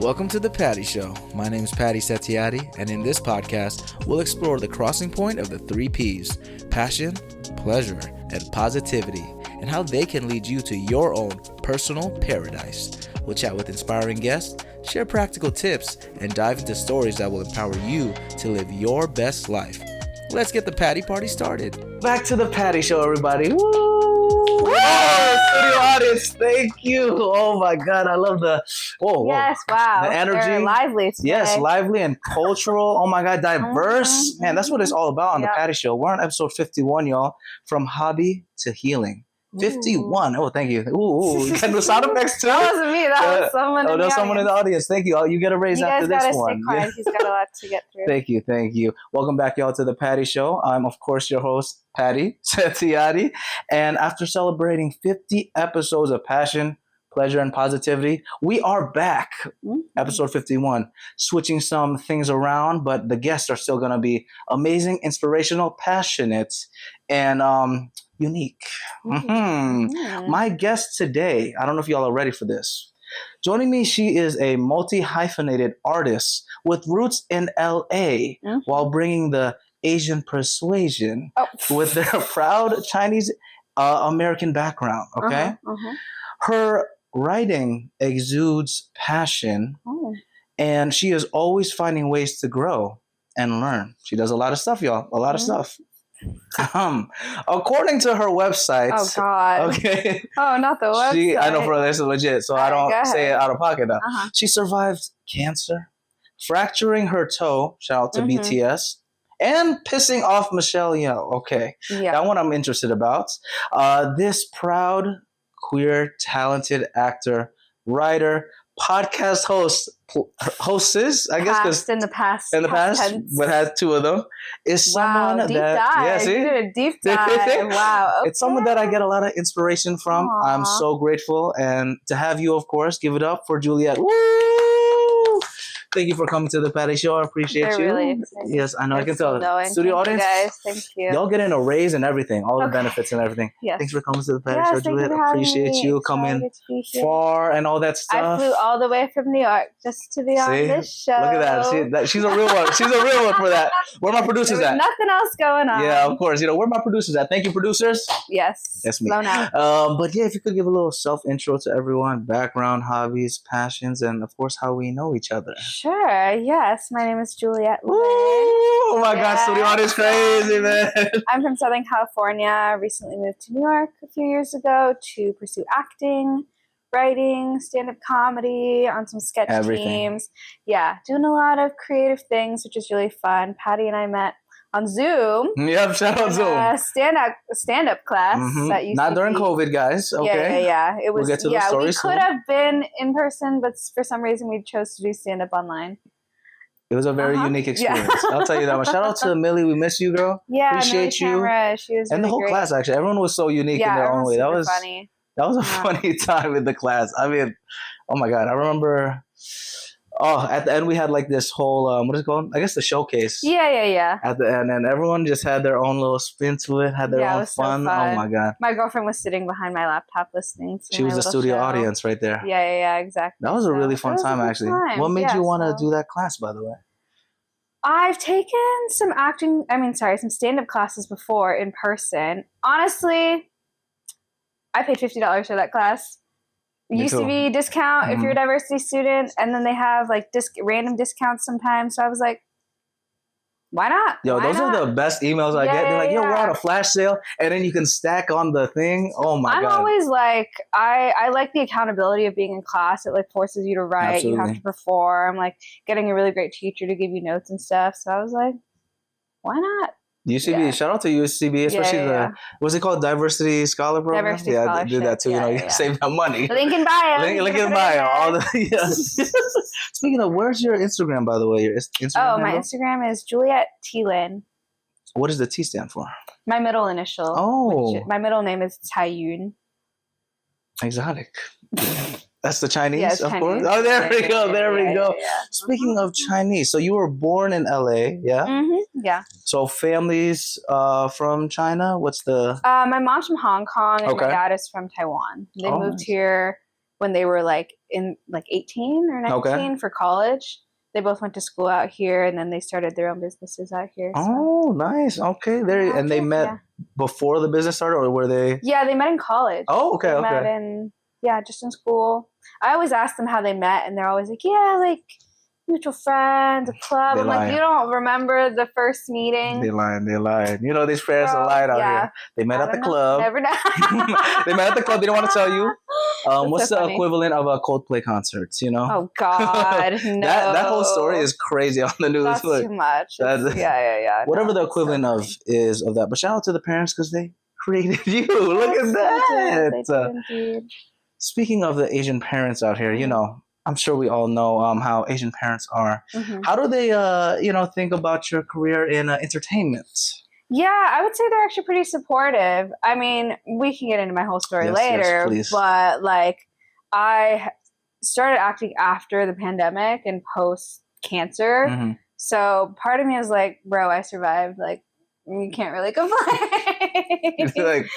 Welcome to The Patty Show. My name is Patty Setiatti, and in this podcast, we'll explore the crossing point of the 3 Ps: passion, pleasure, and positivity, and how they can lead you to your own personal paradise. We'll chat with inspiring guests, share practical tips, and dive into stories that will empower you to live your best life. Let's get the Patty Party started. Back to The Patty Show, everybody. Woo! Studio audience, thank you. Oh my God, I love the Yes, wow. the energy. They're lively today. Yes, lively and cultural. Oh my God, diverse. Man, that's what it's all about on The Patty Show. We're on episode 51, y'all. From hobby to healing. 51. Oh, thank you. Ooh, you can do sound effects too. That wasn't me. That was someone. That was someone in the audience. Thank you. You get a raise after this one. You guys gotta stay quiet. He's got a lot to get through. Thank you. Welcome back, y'all, to The Patty Show. I'm, of course, your host, Patty Setiatti. And after celebrating 50 episodes of passion, pleasure, and positivity, we are back. Episode 51. Switching some things around, but the guests are still going to be amazing, inspirational, passionate, and unique. My guest today, I don't know if y'all are ready for this. Joining me, she is a multi-hyphenated artist with roots in LA while bringing the Asian persuasion with their proud Chinese American background. Okay, her writing exudes passion, and she is always finding ways to grow and learn. She does a lot of stuff, y'all. A lot of stuff. According to her website. Oh God. Okay. Oh, not the website. I know for this is legit, so I don't say it out of pocket now. She survived cancer, fracturing her toe. Shout out to BTS. And pissing off Michelle Yeoh. Okay. Yeah. That one I'm interested about. This proud, queer, talented actor, writer, podcast hostess, I guess, because in the past, but has 2 of them, is someone deep that dive. see? You did a deep dive. Wow, okay. It's someone that I get a lot of inspiration from. Aww. I'm so grateful, and to have you, of course, give it up for Juliette. Woo! Thank you for coming to The Patty Show. I appreciate you. Really excited. Yes, I know. I can tell. Studio Thank audience, you guys. Thank you. y'all getting a raise and everything, all the benefits and everything. Yes. Thanks for coming to The Patty Show, Juliette. Appreciate you coming far and all that stuff. I flew all the way from New York just to be on this show. Look at that. She's a real one. She's a real one for that. Where are my producers at? Nothing else going on. Yeah, of course. Where are my producers at? Thank you, producers. Yes. That's me. Blown out. But yeah, if you could give a little self-intro to everyone, background, hobbies, passions, and of course, how we know each other. Sure. Yes. My name is Juliette Lin. Oh my God, studio audience crazy, man. I'm from Southern California. Recently moved to New York a few years ago to pursue acting, writing, stand-up comedy, on some sketch teams. Yeah, doing a lot of creative things, which is really fun. Patty and I met on Zoom. Yep, shout out Zoom. Stand-up class at UCB. Not during COVID, guys. Okay. Yeah. It was. We'll get to those stories we could have been in person, but for some reason we chose to do stand-up online. It was a very unique experience. Yeah. I'll tell you that one. Shout out to Millie. We miss you, girl. Yeah, appreciate you. She was and the whole great. Class, actually. Everyone was so unique in their own way. That was funny. That was a funny time in the class. I mean, oh my God. I remember, at the end we had like this whole, what is it called? I guess the showcase. Yeah. At the end. And everyone just had their own little spin to it, had their own fun. So fun. Oh my God. My girlfriend was sitting behind my laptop listening to She was the studio audience right there. Yeah, exactly. That was a really fun time, actually. What made you want to do that class, by the way? I've taken some some stand-up classes before in person. Honestly, I paid $50 for that class. UCB discount if you're a diversity student, and then they have like random discounts sometimes. So I was like, why not? Yo, those are the best emails I get. They're like, yo, we're on a flash sale, and then you can stack on the thing. Oh my God. I'm always like, I like the accountability of being in class. It like forces you to write. Absolutely. You have to perform. Like getting a really great teacher to give you notes and stuff. So I was like, why not? UCB, shout out to UCB, especially what's it called? Diversity Scholar Program? Diversity Scholarship. Do that too. You save that money. Link in bio. Link in bio. Speaking of, where's your Instagram, by the way? Your Instagram my Instagram is Juliette Lin. What does the T stand for? My middle initial. Oh. My middle name is Taiyun. Exotic. That's the Chinese, yes, of Chinese. Course. Oh, there we go. There we go. Yeah. Speaking of Chinese, so you were born in LA, yeah? Mm-hmm. Yeah. So families from China? What's the... My mom's from Hong Kong and my dad is from Taiwan. They moved here when they were like in like 18 or 19 for college. They both went to school out here, and then they started their own businesses out here. So. Oh, nice. Okay, and they met before the business started, or were they? Yeah, they met in college. Oh, okay, they met in just in school. I always ask them how they met, and they're always like, like mutual friends, a club. I'm like, you don't remember the first meeting? They lying. You know, these friends are lying out here. They met at the club. Never know. They met at the club. They don't want to tell you. What's the equivalent of a Coldplay concert? You know? Oh God, no. that whole story is crazy on the news. That's too much. Whatever the equivalent is of that. But shout out to the parents because they created you. Look at that. They did indeed. Speaking of the Asian parents out here, you know, I'm sure we all know how Asian parents are. Mm-hmm. How do they, think about your career in entertainment? Yeah, I would say they're actually pretty supportive. I mean, we can get into my whole story later, but like I started acting after the pandemic and post cancer. Mm-hmm. So part of me is like, bro, I survived. Like, you can't really complain. Like,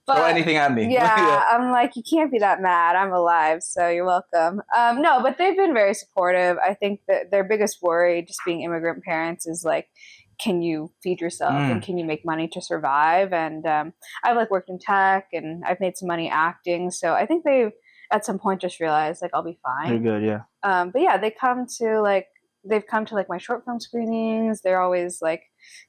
throw anything at me. Yeah, I'm like, you can't be that mad. I'm alive, so you're welcome. No, but they've been very supportive. I think that their biggest worry, just being immigrant parents, is like, can you feed yourself and can you make money to survive? And I've like worked in tech and I've made some money acting, so I think they've at some point just realized like I'll be fine. You're good, yeah. But yeah, they've come to like my short film screenings. They're always like,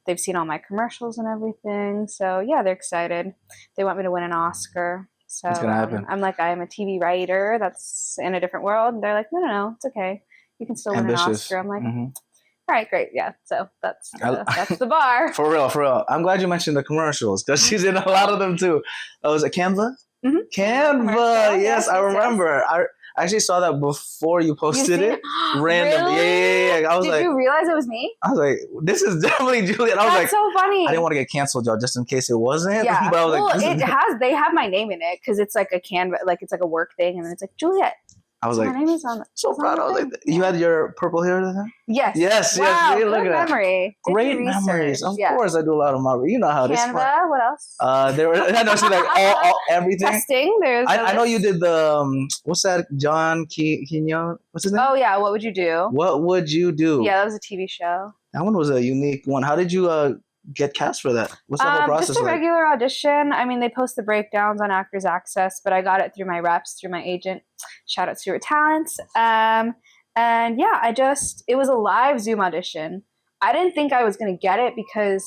they've seen all my commercials and everything. So yeah, they're excited. They want me to win an Oscar. So it's gonna happen. I'm like, I am a TV writer that's in a different world. And they're like, no, it's okay. You can still win an Oscar. I'm like, all right, great. Yeah. So that's the bar. For real. I'm glad you mentioned the commercials because she's in a lot of them too. Oh, was it Canva? Mm-hmm. Canva. Yes, I remember. I actually saw that before you posted it. Randomly. Really? Yeah. I was Did you realize it was me? I was like, this is definitely Juliette. I was That's so funny. I didn't want to get canceled, y'all, just in case it wasn't. Yeah. But I was they have my name in it because it's like a Canva, like it's like a work thing, and then it's like Juliette. I was like, my name is on so proud. I was like, you had your purple hair then? Yes. Wow, look at that. Memory. Great memories. Of course, I do a lot of memory. You know how it is. Canva. What else? There were. I know she's like all everything. Testing. I know you did the what's that? John Quino. What's his name? Oh yeah. What would you do? What would you do? Yeah, that was a TV show. That one was a unique one. How did you get cast for that? What's the whole process just a regular audition. I mean, they post the breakdowns on Actors Access, but I got it through my reps, through my agent. Shout out Stuart Talents. And yeah, it was a live Zoom audition. I didn't think I was going to get it because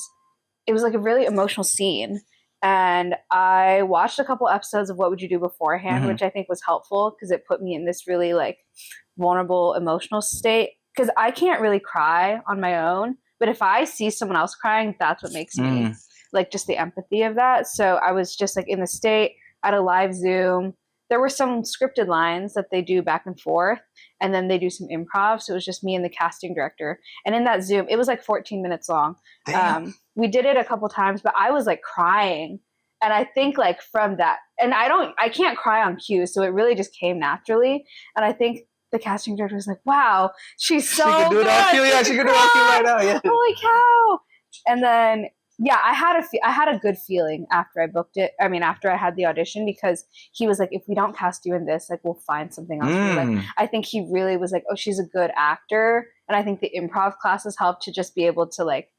it was like a really emotional scene. And I watched a couple episodes of What Would You Do beforehand, which I think was helpful because it put me in this really like vulnerable emotional state. Because I can't really cry on my own. But if I see someone else crying, that's what makes me like just the empathy of that. So I was just like in the state at a live Zoom. There were some scripted lines that they do back and forth, and then they do some improv. So it was just me and the casting director. And in that Zoom, it was like 14 minutes long. We did it a couple times, but I was like crying. And I think like from that, and I can't cry on cue. So it really just came naturally. And I think the casting director was like, wow, she's so good. She can do it on cue. Yeah, she can do it on cue right now. Yeah. Holy cow. And then, yeah, I had a good feeling after I booked it. I mean, after I had the audition, because he was like, if we don't cast you in this, like, we'll find something else. Like, I think he really was like, oh, she's a good actor. And I think the improv classes helped to just be able to like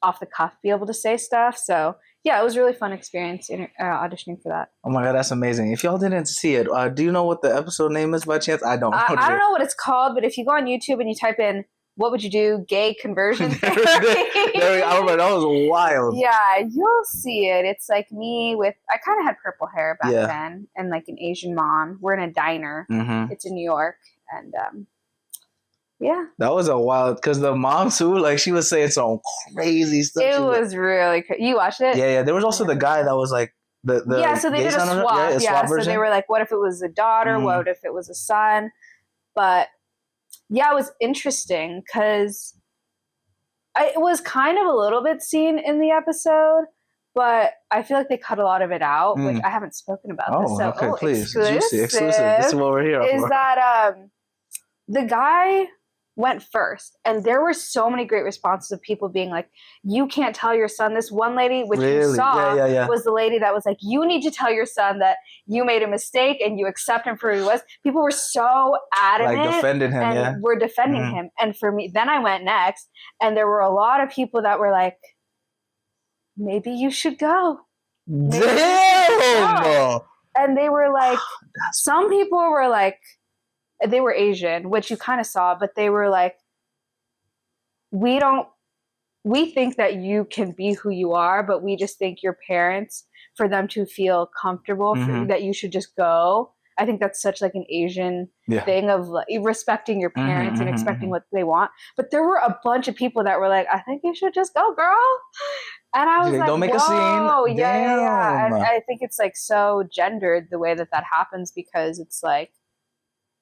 off the cuff be able to say stuff. So yeah, it was a really fun experience auditioning for that. Oh my God, that's amazing. If y'all didn't see it, do you know what the episode name is by chance? I don't know. I don't know what it's called, but if you go on YouTube and you type in, what would you do? Gay conversion therapy. I remember that was wild. Yeah, you'll see it. It's like me with, I kind of had purple hair back then and like an Asian mom. We're in a diner. It's in New York. And yeah. That was a wild, because the mom too, like she was saying some crazy stuff. It was really crazy. You watched it? Yeah. There was also the guy that was like the so they did a swap. Yeah, so they were like, what if it was a daughter? What if it was a son? But yeah, it was interesting because it was kind of a little bit seen in the episode, but I feel like they cut a lot of it out, which I haven't spoken about this. So, okay, please. Exclusive. This is what we're here for. Is that the guy went first, and there were so many great responses of people being like, you can't tell your son this. One lady, which you saw, was the lady that was like, you need to tell your son that you made a mistake and you accept him for who he was. People were so adamant, like defending him, and were defending him. And for me, then I went next, and there were a lot of people that were like, maybe you should go. Damn! And they were like, some people were like, they were Asian, which you kind of saw, but they were like, we think that you can be who you are, but we just think your parents, for them to feel comfortable, that you should just go. I think that's such like an Asian thing of like, respecting your parents and expecting what they want. But there were a bunch of people that were like, I think you should just go, girl. And I was like, don't make a scene. Yeah. And I think it's like so gendered the way that happens, because it's like,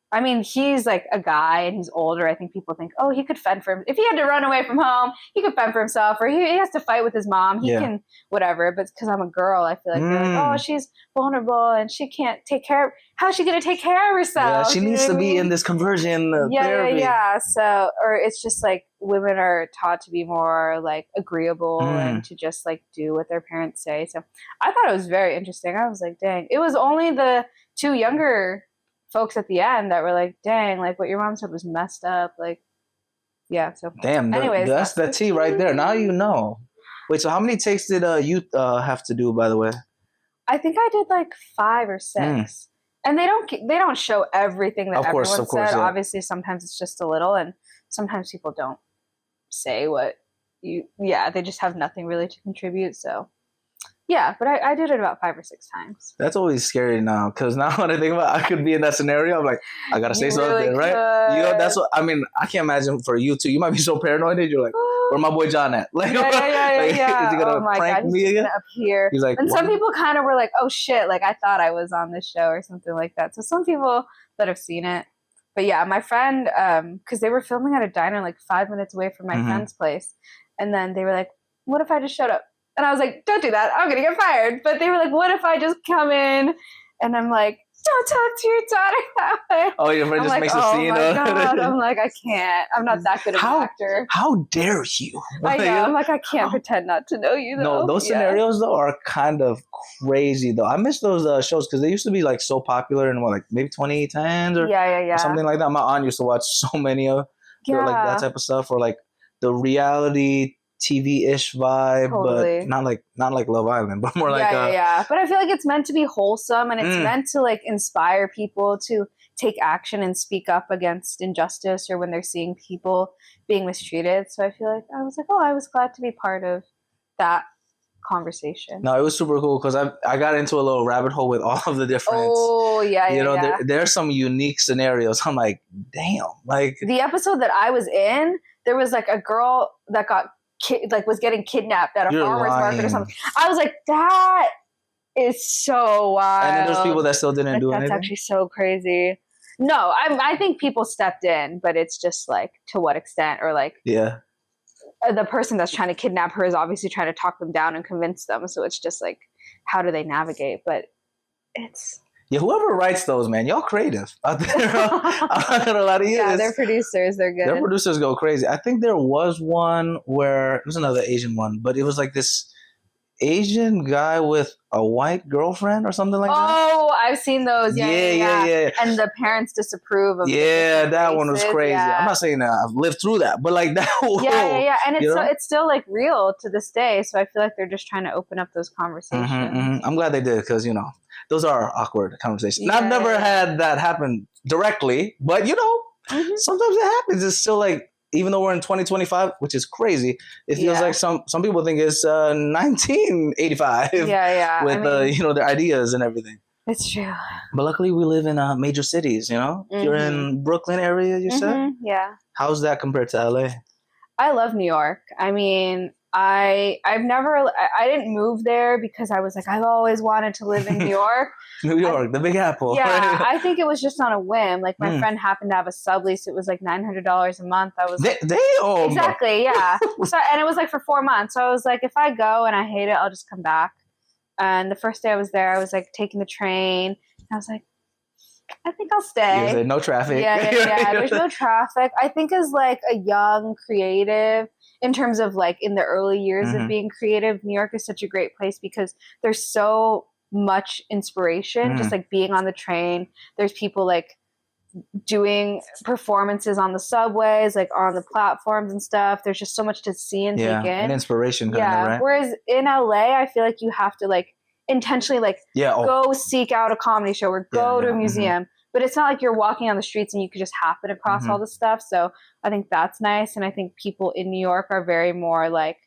I mean, he's like a guy and he's older. I think people think, oh, he could fend for him. If he had to run away from home, he could fend for himself, or he has to fight with his mom. He can, whatever. But because I'm a girl, I feel like they're like, oh, she's vulnerable and she can't take care of, how's she going to take care of herself? Yeah, she needs to be in this conversion therapy. Yeah. So, or it's just like women are taught to be more like agreeable and to just like do what their parents say. So I thought it was very interesting. I was like, dang. It was only the two younger folks at the end that were like, dang, like what your mom said was messed up. Like, yeah. So damn, anyways, that's the tea right there. Now you know. Wait, so how many takes did you have to do, by the way? I think I did like 5 or 6. And they don't show everything that everyone said. Yeah. Obviously, sometimes it's just a little, and sometimes people don't say what they just have nothing really to contribute. So yeah, but I did it about 5 or 6 times. That's always scary now, because now when I think about it, I could be in that scenario. I'm like, I gotta say something, right? You know, that's what I mean. I can't imagine for you too. You might be so paranoid that you're like, where my boy John at? Like, yeah. Is he gonna prank me again? Up here. He's like, and some people kind of were like, oh shit, like I thought I was on this show or something like that. So some people that have seen it, but yeah, my friend, because they were filming at a diner like 5 minutes away from my friend's place, and then they were like, what if I just showed up? And I was like, don't do that. I'm going to get fired. But they were like, what if I just come in? And I'm like, don't talk to your daughter that way. Oh, your friend just makes a scene. Oh, my God. I'm like, I can't. I'm not that good of an actor. How dare you? I know. I'm like, I can't pretend not to know you, though. No, those scenarios, though, are kind of crazy, though. I miss those shows because they used to be, like, so popular in, like, maybe 2010s or something like that. My aunt used to watch so many of like that type of stuff, or, like, the reality TV-ish vibe, but not like Love Island, but more like But I feel like it's meant to be wholesome, and it's meant to like inspire people to take action and speak up against injustice or when they're seeing people being mistreated. So I feel like I was like, oh, I was glad to be part of that conversation. No, it was super cool because I got into a little rabbit hole with all of the different. Oh yeah, you know, there's some unique scenarios. I'm like, damn, like the episode that I was in, there was like a girl that was getting kidnapped at a farmer's market or something. I was like, that is so wild. And then there's people that still didn't do anything. That's actually so crazy. No, I think people stepped in, but it's just like to what extent, or like the person that's trying to kidnap her is obviously trying to talk them down and convince them. So it's just like, how do they navigate? But it's. Yeah, whoever writes those, man, y'all creative out there. I'm not gonna lie to you. Yeah, they're producers. They're good. Their producers go crazy. I think there was one where it was another Asian one, but it was like this Asian guy with a white girlfriend or something like that. Oh, I've seen those. Yeah. And the parents disapprove of. Yeah, that one was crazy. Yeah. I'm not saying that I've lived through that, but like that. Yeah. And it's still like real to this day. So I feel like they're just trying to open up those conversations. I'm glad they did, because those are awkward conversations. Yeah. I've never had that happen directly, but sometimes it happens. It's still like, even though we're in 2025, which is crazy, it feels like some people think it's 1985. Yeah. With their ideas and everything. It's true. But luckily, we live in major cities. You're in Brooklyn area. You said, yeah. How's that compared to LA? I love New York. I mean, I didn't move there because I was like, I've always wanted to live in New York. New York, the Big Apple. Yeah, I think it was just on a whim. Like my friend happened to have a sublease. It was like $900 a month. I was like, damn. Exactly, yeah. And it was like for 4 months. So I was like, if I go and I hate it, I'll just come back. And the first day I was there, I was like taking the train. And I was like, I think I'll stay. You said no traffic. Yeah. There's no traffic. I think as like a young creative, in terms of like in the early years of being creative, New York is such a great place because there's so much inspiration. Just like being on the train, there's people like doing performances on the subways, like on the platforms and stuff. There's just so much to see and take in. And inspiration kind of, right? Whereas in LA, I feel like you have to like intentionally like go seek out a comedy show or go to a museum. But it's not like you're walking on the streets and you could just happen across all this stuff. So I think that's nice. And I think people in New York are very more like,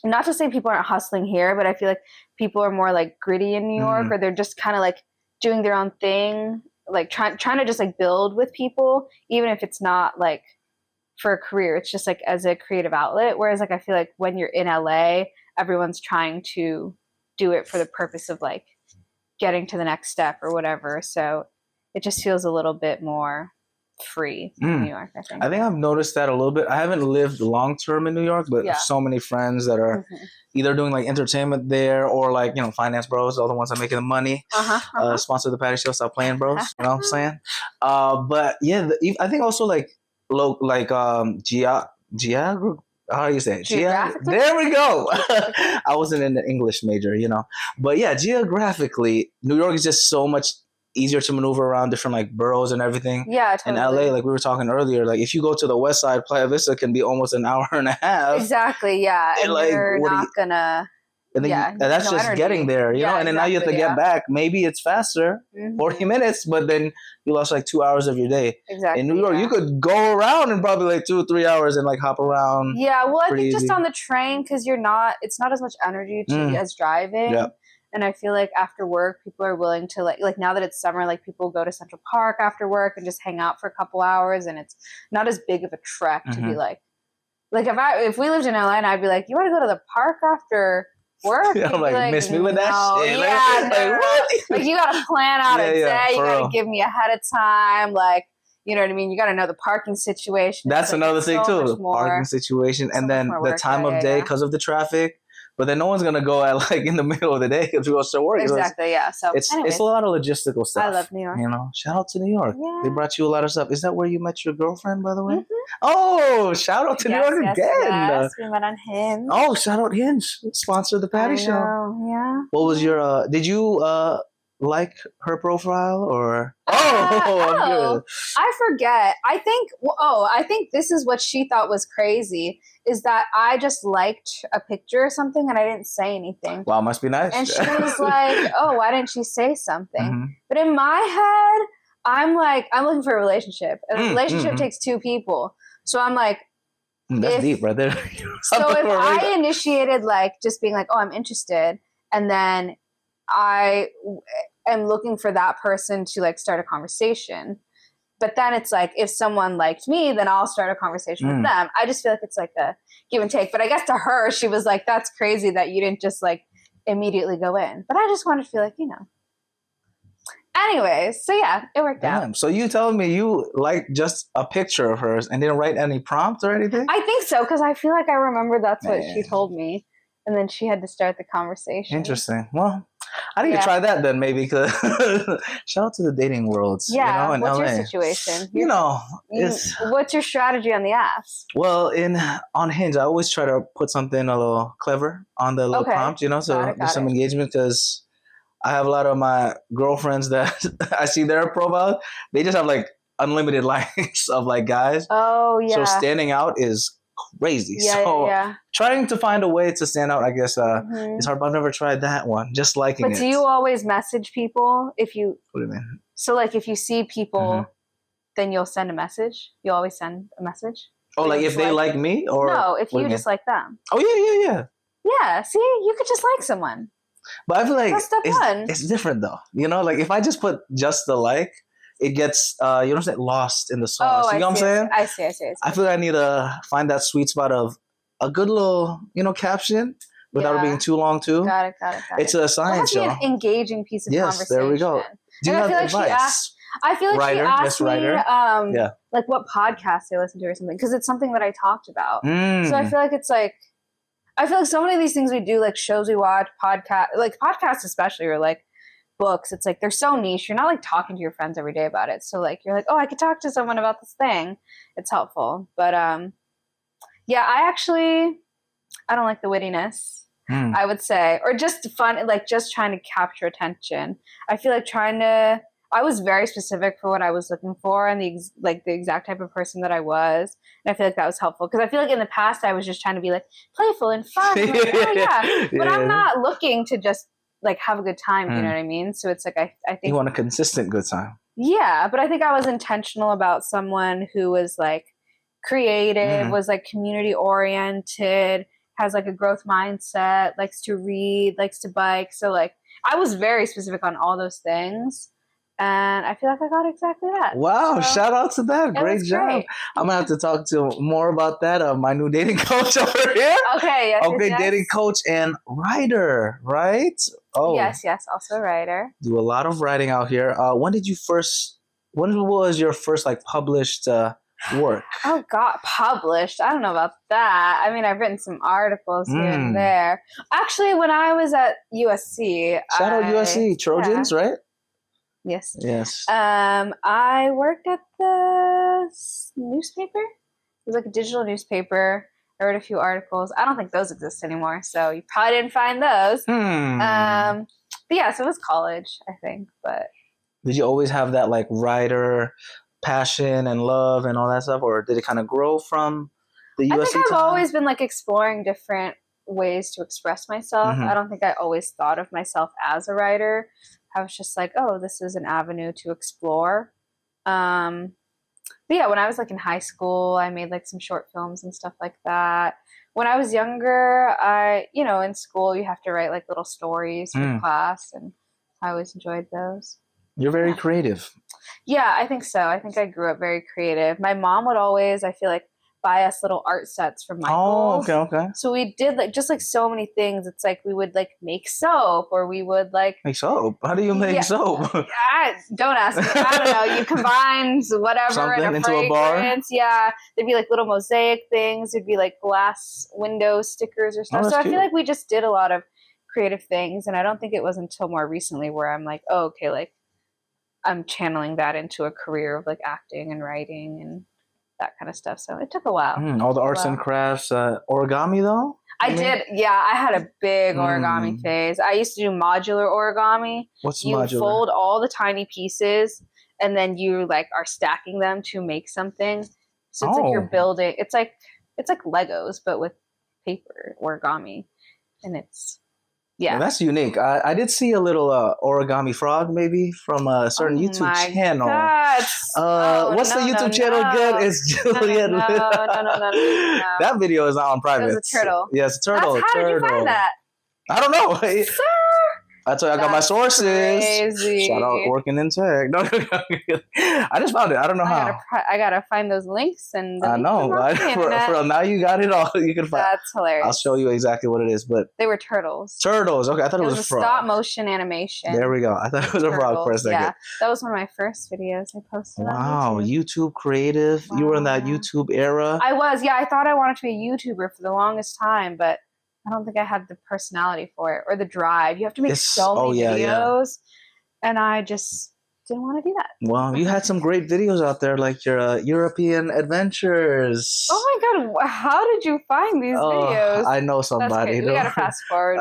not to say people aren't hustling here, but I feel like people are more like gritty in New York, or they're just kind of like doing their own thing, like trying to just like build with people, even if it's not like for a career. It's just like as a creative outlet. Whereas like I feel like when you're in LA, everyone's trying to do it for the purpose of like getting to the next step or whatever. So it just feels a little bit more free in New York, I think. I think I've noticed that a little bit. I haven't lived long term in New York, but so many friends that are either doing like entertainment there or like, you know, finance bros, all the ones that are making the money. Sponsor the Patty Show, stop playing, bros. You know what I'm saying? But yeah, I think also like how do you say it? There we go. I wasn't in the English major, you know. But yeah, geographically, New York is just so much easier to maneuver around different like boroughs and everything. Yeah, totally. In LA, like we were talking earlier, like if you go to the west side, Playa Vista can be almost an hour and a half. Exactly, yeah. And like, you're not gonna... And then and that's just energy. Getting there, you know? And then now you have to get back. Maybe it's faster, 40 minutes, but then you lost like 2 hours of your day. Exactly. In New York, you could go around in probably like 2 or 3 hours and like hop around. Yeah, well, I think just on the train, because it's not as much energy as driving. Yeah. And I feel like after work, people are willing to like now that it's summer, like people go to Central Park after work and just hang out for a couple hours, and it's not as big of a trek to be like if we lived in LA and I'd be like, you want to go to the park after work? I'm like, miss me with that shit. Yeah, like, what? Like you got to plan out a day. You got to give me ahead of time. Like, you know what I mean? You got to know the parking situation. That's another thing too. The parking situation, and then the time of day because of the traffic. But then no one's gonna go at like in the middle of the day because we go to work. Exactly, yeah. So it's a lot of logistical stuff. I love New York. You know, shout out to New York. Yeah. They brought you a lot of stuff. Is that where you met your girlfriend, by the way? Oh, shout out to New York again. Yes, we met on Hinge. Oh, shout out Hinge. Sponsor the Patty Show. Yeah. What was your? Did you like her profile or? I forget. I think this is what she thought was crazy. Is that I just liked a picture or something and I didn't say anything. Wow, must be nice. And she was like, oh, why didn't she say something? But in my head, I'm like, I'm looking for a relationship. And a relationship takes two people. So I'm like, that's deep right there. So if I initiated like just being like, oh, I'm interested, and then I am looking for that person to like start a conversation. But then it's like, if someone liked me, then I'll start a conversation with them. I just feel like it's like a give and take. But I guess to her, she was like, that's crazy that you didn't just like immediately go in. But I just wanted to feel like, you know. Anyways, so yeah, it worked out. So you told me you liked just a picture of hers and didn't write any prompt or anything? I think so, because I feel like I remember that's what she told me. And then she had to start the conversation. Interesting. Well, I need to try that then, maybe. Cause shout out to the dating worlds. Yeah. You know, in what's LA. Your situation? You know, what's your strategy on the apps? Well, on Hinge, I always try to put something a little clever on the little prompt. You know, so there's some engagement because I have a lot of my girlfriends that I see their profile. They just have like unlimited likes of like guys. Oh yeah. So standing out is crazy. Trying to find a way to stand out, I guess, is hard, but I've never tried that one. Just liking it. But do you always message people if you... What do you mean? So, like, if you see people, then you'll send a message? You always send a message? Oh, like if they like me? Or no, if you just like them. Oh, yeah. Yeah, see? You could just like someone. But I feel like it's different, though. You know, like, if I just put just the like, it gets, you know what I'm saying, lost in the sauce. You know what I'm saying? I see. I feel like I need to find that sweet spot of a good little, you know, caption without it being too long, too. Got it. It's a science show. It has to be an engaging piece of conversation. Yes, there we go. Do you have advice? I feel like she asked me, like, what podcast I listen to or something, because it's something that I talked about. So I feel like it's like, so many of these things we do, like shows we watch, podcasts especially, or like books, it's like they're so niche. You're not like talking to your friends every day about it. So like you're like, oh, I could talk to someone about this thing. It's helpful. But yeah, I don't like the wittiness. I would say, or just fun, like just trying to capture attention. I feel like I was very specific for what I was looking for and the exact type of person that I was. And I feel like that was helpful because I feel like in the past I was just trying to be like playful and fun. And like, oh yeah, but I'm not looking to just like have a good time. You know what I mean? So it's like I think you want a consistent good time. Yeah, but I think I was intentional about someone who was like creative, was like community oriented, has like a growth mindset, likes to read, likes to bike. So like I was very specific on all those things. And I feel like I got exactly that. Wow, so, shout out to that. Great job. Great. I'm going to have to talk to more about that. My new dating coach over here. Okay, yes. Okay, yes. Dating coach and writer, right? Oh. Yes, also a writer. Do a lot of writing out here. When was your first like published work? Oh God, published. I don't know about that. I mean, I've written some articles here and there. Actually, when I was at USC. Shout out USC, Trojans, right? Yes. Yes. I worked at the newspaper. It was like a digital newspaper. I wrote a few articles. I don't think those exist anymore, so you probably didn't find those. But yeah, so it was college, I think. But did you always have that like writer passion and love and all that stuff, or did it kind of grow from the USC? I think I've always been like exploring different ways to express myself. I don't think I always thought of myself as a writer. I was just like, oh, this is an avenue to explore. But yeah, when I was like in high school, I made like some short films and stuff like that. When I was younger, in school, you have to write like little stories for class, and I always enjoyed those. You're very creative. Yeah, I think so. I think I grew up very creative. My mom would always, I feel like, buy us little art sets from Michael's. Oh, okay. So we did like just like so many things. It's like we would like make soap, or we would like make soap. How do you make soap? Don't ask me. I don't know. You combine whatever something in a into fragrance. A bar. Yeah, there'd be like little mosaic things. There'd be like glass window stickers or stuff. So I feel like we just did a lot of creative things, and I don't think it was until more recently where I'm like, oh, okay, like I'm channeling that into a career of like acting and writing and that kind of stuff. So it took a while. All the arts and crafts. Origami though? I did. Yeah, I had a big origami phase. I used to do modular origami. What's modular? You fold all the tiny pieces and then you like are stacking them to make something. So it's like you're building. It's like Legos, but with paper origami. And it's well, that's unique. I did see a little origami frog maybe from a certain YouTube channel. What's the YouTube channel again? It's Juliette Lin. No. That video is not on private. It was a turtle. Yes, a turtle. How did you find that? I don't know. Sir? That's why I got my sources. Crazy. Shout out working in tech. No, I just found it. I don't know how. I gotta find those links and. I know. For now, you got it all. You can find. That's hilarious. I'll show you exactly what it is, but they were turtles. Turtles. Okay, I thought it was a frog. Stop motion animation. There we go. I thought it was a frog for a second. Yeah, that was one of my first videos I posted. Wow, on YouTube creative. Wow. You were in that YouTube era. I was. Yeah, I thought I wanted to be a YouTuber for the longest time, but I don't think I had the personality for it or the drive. You have to make so many videos, and I just didn't want to do that. Well, you had some great videos out there, like your European adventures. Oh my God, how did you find these videos? I know somebody. We gotta fast forward.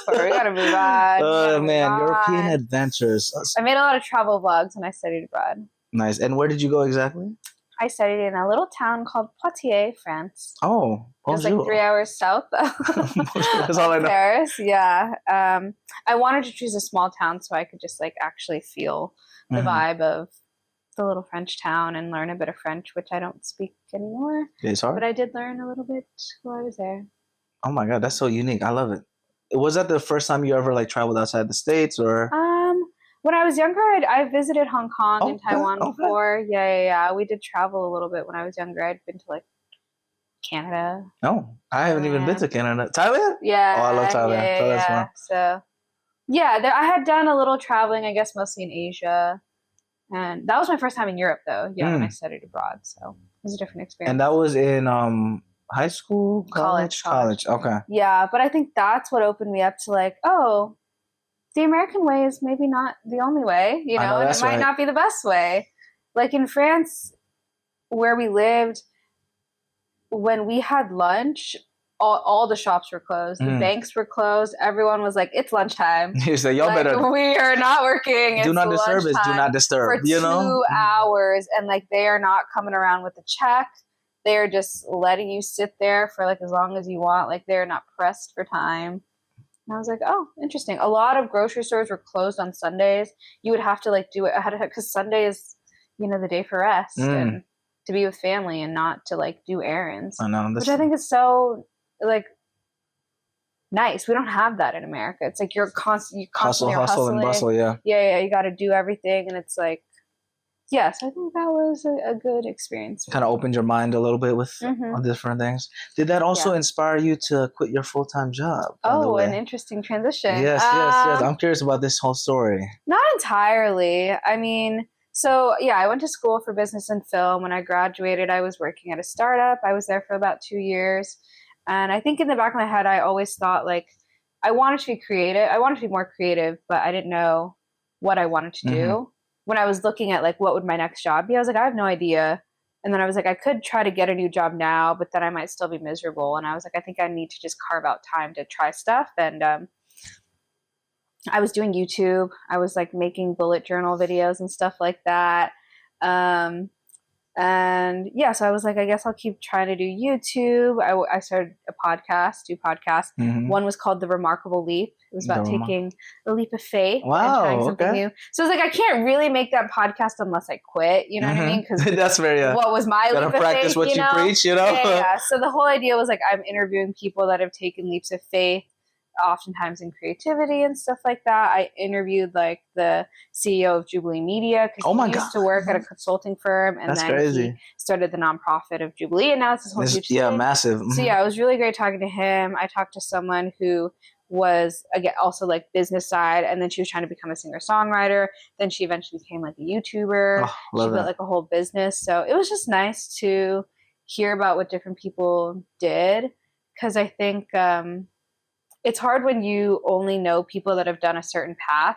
We gotta move on. Oh man, European adventures. I made a lot of travel vlogs when I studied abroad. Nice. And where did you go exactly? I studied in a little town called Poitiers, France. Oh, it was like 3 hours south of That's all I know. Paris. Yeah. I wanted to choose a small town so I could just like actually feel the vibe of the little French town and learn a bit of French, which I don't speak anymore. It's hard. But I did learn a little bit while I was there. Oh my God, that's so unique. I love it. Was that the first time you ever like traveled outside the States or? When I was younger, I visited Hong Kong and Taiwan before. Yeah. We did travel a little bit when I was younger. I'd been to like Canada. No, I haven't even been to Canada. Thailand? Yeah. Oh, I love Thailand. Yeah. Fun. So, yeah, I had done a little traveling, I guess, mostly in Asia. And that was my first time in Europe, though. Yeah, when I studied abroad. So it was a different experience. And that was in high school? College. Okay. Yeah, but I think that's what opened me up to like, oh, the American way is maybe not the only way, you know, and it might not be the best way. Like in France, where we lived, when we had lunch, all the shops were closed. The banks were closed. Everyone was like, it's lunchtime. You say, y'all better. We are not working. Do not disturb us. Do not disturb. For 2 hours. And like, they are not coming around with a check. They're just letting you sit there for like as long as you want. Like, they're not pressed for time. And I was like, oh, interesting. A lot of grocery stores were closed on Sundays. You would have to like do it ahead of time because Sunday is, you know, the day for rest and to be with family and not to like do errands. I know. Which I think is so like nice. We don't have that in America. It's like you're constantly hustle and bustle. Yeah. You got to do everything, and it's like, yes, I think that was a good experience. Kind of opened your mind a little bit with different things. Did that also inspire you to quit your full-time job? Oh, an interesting transition. Yes. I'm curious about this whole story. Not entirely. I mean, so yeah, I went to school for business and film. When I graduated, I was working at a startup. I was there for about 2 years. And I think in the back of my head, I always thought like I wanted to be creative. I wanted to be more creative, but I didn't know what I wanted to do. When I was looking at like what would my next job be, I was like, I have no idea. And then I was like, I could try to get a new job now, but then I might still be miserable. And I was like, I think I need to just carve out time to try stuff. And I was doing YouTube. I was like making bullet journal videos and stuff like that. And yeah, so I was like, I guess I'll keep trying to do YouTube. I started two podcasts. One was called The Remarkable Leap. It was about taking a leap of faith and trying something new. So I was like, I can't really make that podcast unless I quit. You know what I mean? Because that's very. What was my leap of faith? Gotta practice what you preach. You know. Yeah. So the whole idea was like, I'm interviewing people that have taken leaps of faith, oftentimes in creativity and stuff like that. I interviewed like the CEO of Jubilee Media because he used to work at a consulting firm, and he started the nonprofit of Jubilee, and now it's this whole huge thing. Massive. So yeah, it was really great talking to him. I talked to someone who was again also like business side, and then she was trying to become a singer-songwriter. Then she eventually became like a YouTuber. She built like a whole business. So it was just nice to hear about what different people did, because I think it's hard when you only know people that have done a certain path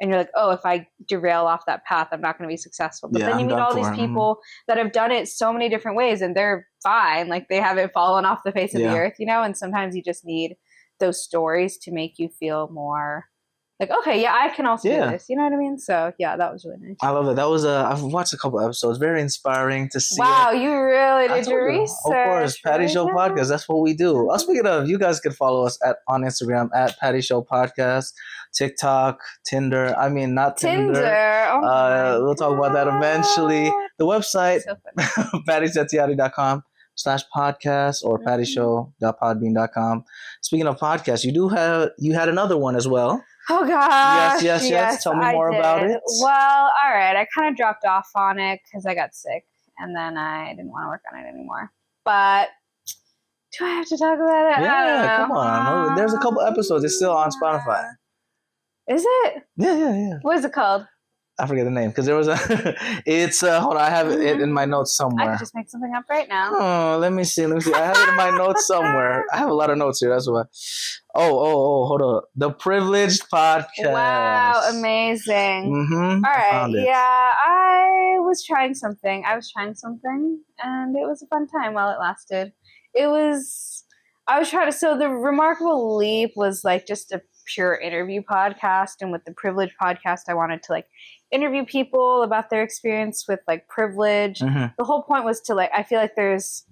and you're like, oh, if I derail off that path, I'm not going to be successful. But then you meet all these people that have done it so many different ways and they're fine. Like they haven't fallen off the face of the earth, you know? And sometimes you just need those stories to make you feel more like, okay, yeah, I can also do this. You know what I mean? So yeah, that was really nice. I love it. That was I've watched a couple episodes. Very inspiring to see. Wow, you really did your research. Of course, Patty Show Podcast. That's what we do. Speaking of, you guys can follow us on Instagram at Patty Show Podcast, TikTok, Tinder. I mean, not Tinder. We'll talk about that eventually. The website, so pattysetiati.com/podcast or pattyshow.podbean.com. Speaking of podcasts, you had another one as well. Oh gosh. Yes. Tell me more about it. Well, all right. I kind of dropped off on it because I got sick and then I didn't want to work on it anymore. But do I have to talk about it? Yeah, come on. There's a couple episodes. It's still on Spotify. Is it? Yeah. What is it called? I forget the name because there was it's hold on, I have it in my notes somewhere. I could just make something up right now. Oh, let me see. I have it in my notes somewhere. I have a lot of notes here. That's why. Oh, hold on. The Privileged Podcast. Wow, amazing. All right. Yeah, I was trying something, and it was a fun time while it lasted. So the Remarkable Leap was like just a pure interview podcast, and with the Privilege Podcast, I wanted to like interview people about their experience with like privilege. The whole point was to like, I feel like it's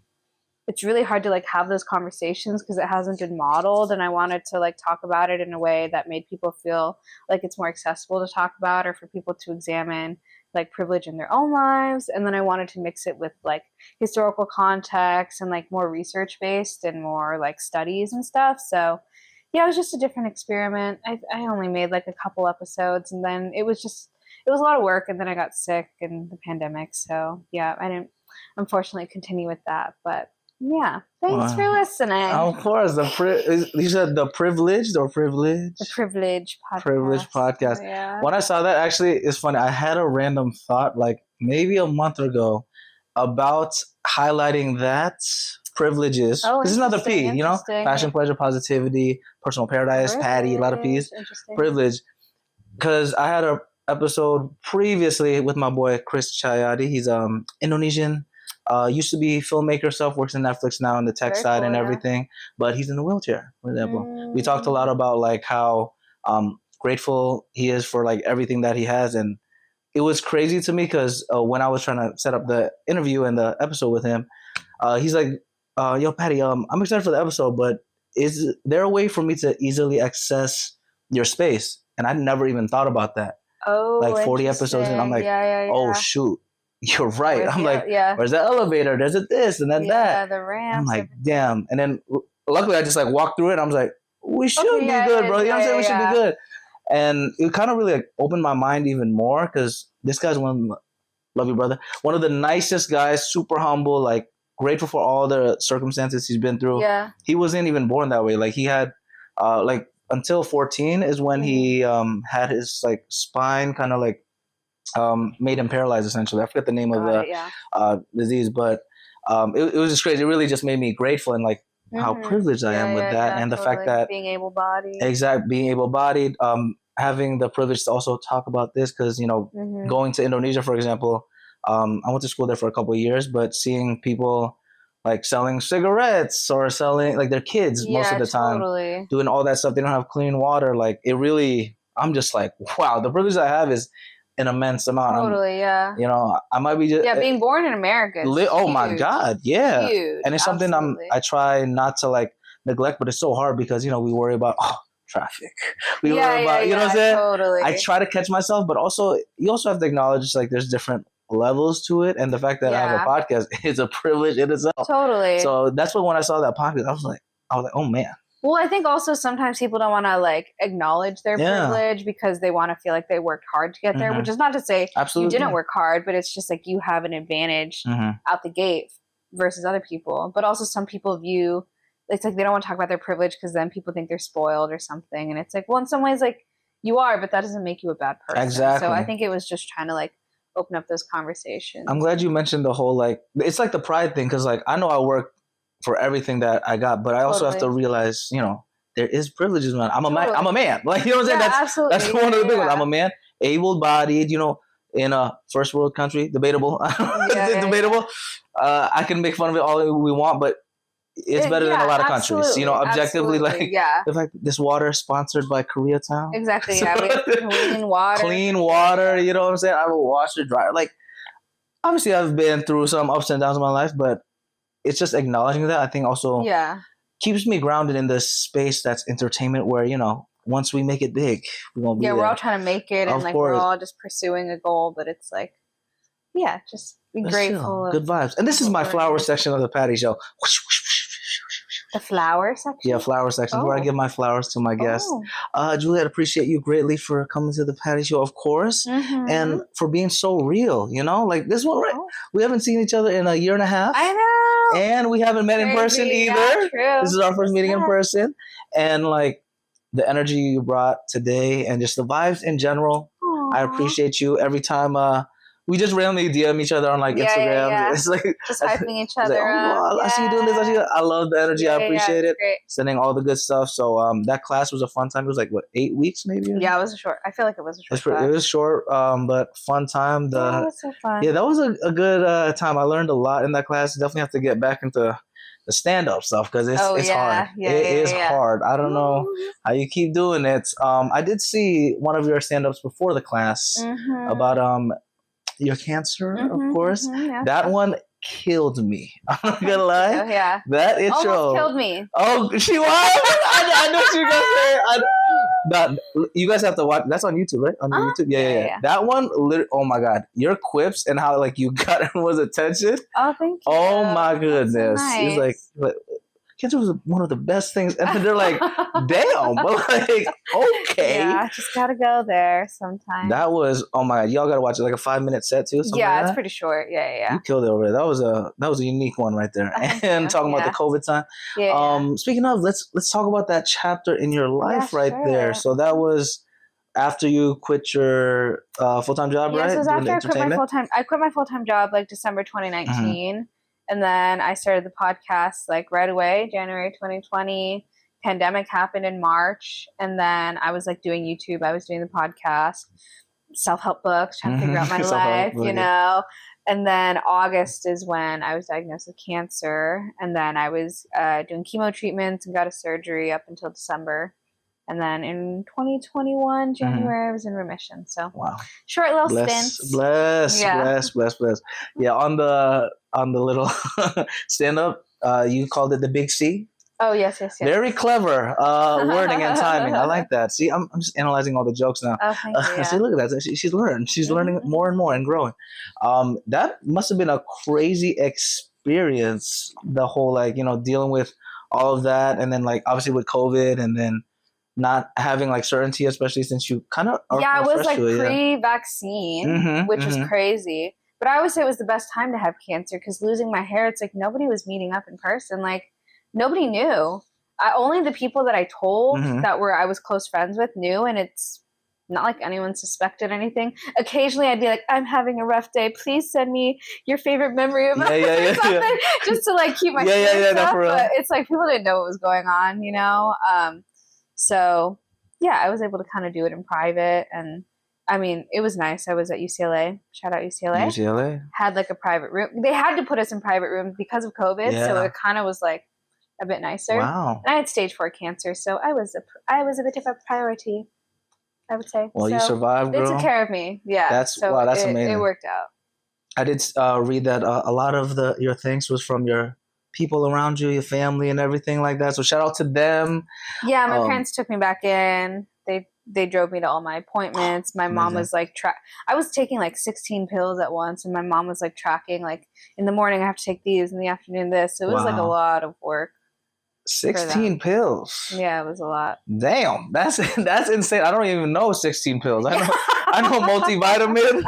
really hard to like have those conversations because it hasn't been modeled, and I wanted to like talk about it in a way that made people feel like it's more accessible to talk about, or for people to examine like privilege in their own lives. And then I wanted to mix it with like historical context and like more research based and more like studies and stuff. So yeah, it was just a different experiment. I only made like a couple episodes, and then it was a lot of work, and then I got sick in the pandemic. So yeah, I didn't unfortunately continue with that, but yeah, thanks for listening. Of course. You said the Privileged or Privilege? The Privilege Podcast. Privilege Podcast. Yeah. When I saw that, actually, it's funny. I had a random thought like maybe a month ago about highlighting that privileges. This is another P, you know? Passion, pleasure, positivity, personal paradise, Patty, a lot of P's. Privilege. because I had a episode previously with my boy Chris Chayadi. He's Indonesian. Used to be filmmaker stuff, works in Netflix now in the tech Very side cool, and yeah. everything. But he's in a wheelchair, for example. We talked a lot about like how grateful he is for like everything that he has, and it was crazy to me because when I was trying to set up the interview and the episode with him, he's like, "Yo, Patty, I'm excited for the episode, but is there a way for me to easily access your space?" And I never even thought about that. Oh, like 40 episodes, and I'm like, oh shoot, you're right. I'm like, where's the elevator? There's a this and then that. The ramps. I'm like, damn. And then luckily I just like walked through it. And I was like, we should be good, bro. You know what I'm saying? We should be good. And it kind of really like opened my mind even more because this guy's love you, brother. One of the nicest guys, super humble, like grateful for all the circumstances he's been through. Yeah. He wasn't even born that way. Like he had, like until 14 is when he had his like spine kind of like made him paralyzed essentially. I forget the name of the disease, but it was just crazy. It really just made me grateful and like how privileged I am with that, and the fact that being able-bodied, being able-bodied, having the privilege to also talk about this because going to Indonesia, for example, I went to school there for a couple of years, but seeing people like selling cigarettes or selling like their kids most of the time, doing all that stuff, they don't have clean water. Like it really, I'm just like, wow, the privilege I have is an immense amount. I might be just being born in America. Oh my God, yeah. Huge. And it's something I try not to like neglect, but it's so hard because we worry about traffic. We worry about you know what I'm saying. Totally. I try to catch myself, but also you also have to acknowledge like there's different levels to it, and the fact that I have a podcast is a privilege in itself. Totally. So that's when I saw that podcast, I was like, oh man. Well, I think also sometimes people don't want to like acknowledge their privilege because they want to feel like they worked hard to get there, which is not to say you didn't work hard, but it's just like you have an advantage out the gate versus other people. But also some people view, it's like they don't want to talk about their privilege because then people think they're spoiled or something. And it's like, well, in some ways like you are, but that doesn't make you a bad person. Exactly. So I think it was just trying to like open up those conversations. I'm glad you mentioned the whole like, it's like the pride thing because like I know I work for everything that I got, but I also have to realize, there is privileges, man. I'm a man. Like, you know what I'm saying? That's one of the big ones. I'm a man, able-bodied, in a first world country, debatable. Debatable. I can make fun of it all we want, but it's better than a lot of countries. Objectively, like the fact that this water is sponsored by Koreatown. Exactly. Yeah, we have clean water. Clean water. You know what I'm saying? I have a washer, dryer. Like, obviously, I've been through some ups and downs in my life, but it's just acknowledging that I think also keeps me grounded in this space that's entertainment where, once we make it big, we're going to be there. We're all trying to make it and like we're all just pursuing a goal, but it's like, just be grateful. Good vibes. And this is my flower section of the Patty Show. The flower section? Yeah, flower section where I give my flowers to my guests. Juliette, appreciate you greatly for coming to the Patty Show, of course, and for being so real, like this one, right? We haven't seen each other in a year and a half. I know. And we haven't met in person either. Yeah, true. This is our first meeting in person. And like the energy you brought today and just the vibes in general, I appreciate you every time we just randomly DM each other on like Instagram. Yeah. It's like just hyping each other up. I see you doing this. I love the energy. I appreciate it. Great. Sending all the good stuff. So that class was a fun time. It was like 8 weeks maybe? Yeah, it was a short. I feel like it was a short class. It was short, but fun time. It was so fun. Yeah, that was a good time. I learned a lot in that class. Definitely have to get back into the stand-up stuff because it's hard. It is hard. I don't know how you keep doing it. I did see one of your stand-ups before the class about your cancer, of course. That one killed me. I'm not gonna lie. That intro almost killed me. Oh, she was. I knew she was gonna say. You guys have to watch. That's on YouTube, right? On YouTube. Yeah. That one, oh my God, your quips and how like you got everyone's attention. Oh, thank you. Oh my goodness. So nice. It's like cancer was one of the best things, and then they're like, "Damn!" But like, okay, just gotta go there sometime. That was oh my God, y'all gotta watch it, like a 5-minute set too. It's pretty short. Yeah. You killed it over there. That was a unique one right there. And talking about the COVID time. Speaking of, let's talk about that chapter in your life there. So that was after you quit your full-time job, right? Yeah, so it was after I quit my full-time job like December 2019. And then I started the podcast like right away, January 2020. pandemic happened in March, and then I was like doing YouTube, I was doing the podcast, self-help books, trying to figure out my life, you know. And then August is when I was diagnosed with cancer, and then I was doing chemo treatments and got a surgery up until December. And then in 2021, January, I was in remission. So short little stint. Bless. Yeah, on the little stand-up, you called it the Big C. Oh, yes. Very clever wording and timing. I like that. See, I'm just analyzing all the jokes now. Oh, thank you. See, look at that. She's learned. She's learning more and more and growing. That must have been a crazy experience, the whole, like, you know, dealing with all of that. And then, like, obviously with COVID, and then not having, like, certainty, especially since you kind of are it was, like, pre-vaccine, which was crazy. But I always say it was the best time to have cancer, because losing my hair, it's like nobody was meeting up in person. Like, nobody knew. Only the people that I told that I was close friends with knew, and it's not like anyone suspected anything. Occasionally, I'd be like, "I'm having a rough day. Please send me your favorite memory of something," just to, like, keep my spirits up. But it's like people didn't know what was going on, you know. So yeah, I was able to kind of do it in private, and I mean, it was nice. I was at UCLA. Shout out UCLA. Had, like, a private room. They had to put us in private rooms because of COVID, so it kind of was like a bit nicer. Wow. And I had stage 4 cancer, so I was a bit of a priority, I would say. Well, so you survived, girl. They took care of me. Yeah. That's amazing. It worked out. I did read that a lot of your thanks was from your people around you, your family, and everything like that. So shout out to them. Yeah, my parents took me back in. They drove me to all my appointments. My mom was like, I was taking like 16 pills at once, and my mom was like tracking, like, in the morning I have to take these, in the afternoon this. So it was like a lot of work. 16 pills. Yeah, it was a lot. Damn, that's insane. I don't even know 16 pills. I know multivitamin,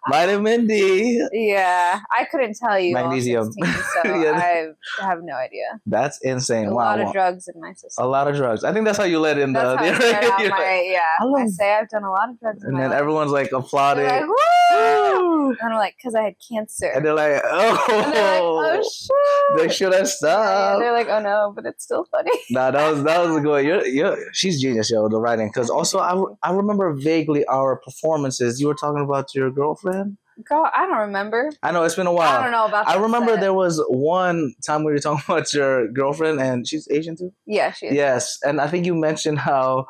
vitamin D. Yeah, I couldn't tell you. Magnesium. 16, so I have no idea. That's insane. A lot of drugs in my system. A lot of drugs. I think that's how you let in that's the. I say I've done a lot of drugs. And then everyone's like applauding. Like, woo! And I'm like, because I had cancer. And they're like, oh shit. They should have stopped. They're like, oh no, but it's still funny. Nah, that was a good. She's genius, yo, the writing. Because also, I remember vaguely our performances. You were talking about your girlfriend. Girl, I don't remember. I know it's been a while. I don't know about. I remember there was one time we were talking about your girlfriend, and she's Asian too. Yeah, she is. Yes, and I think you mentioned how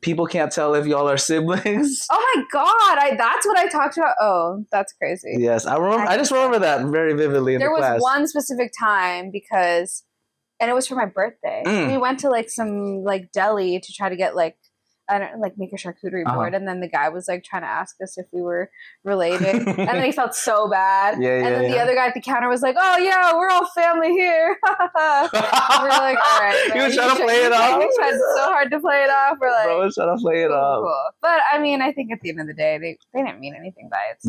people can't tell if y'all are siblings. Oh my god, that's what I talked about. Oh, that's crazy. Yes, I remember. I just remember that very vividly in the class. There was one specific time and it was for my birthday. We went to like some like deli to try to get like, I don't like make a charcuterie board, and then the guy was like trying to ask us if we were related, and then he felt so bad. And then the other guy at the counter was like, "Oh yeah, we're all family here." And we're like, "All right." You were trying to play it off. He tried so hard to play it off. We're like, "Bro, trying to play it off." Cool. But I mean, I think at the end of the day, they didn't mean anything by it.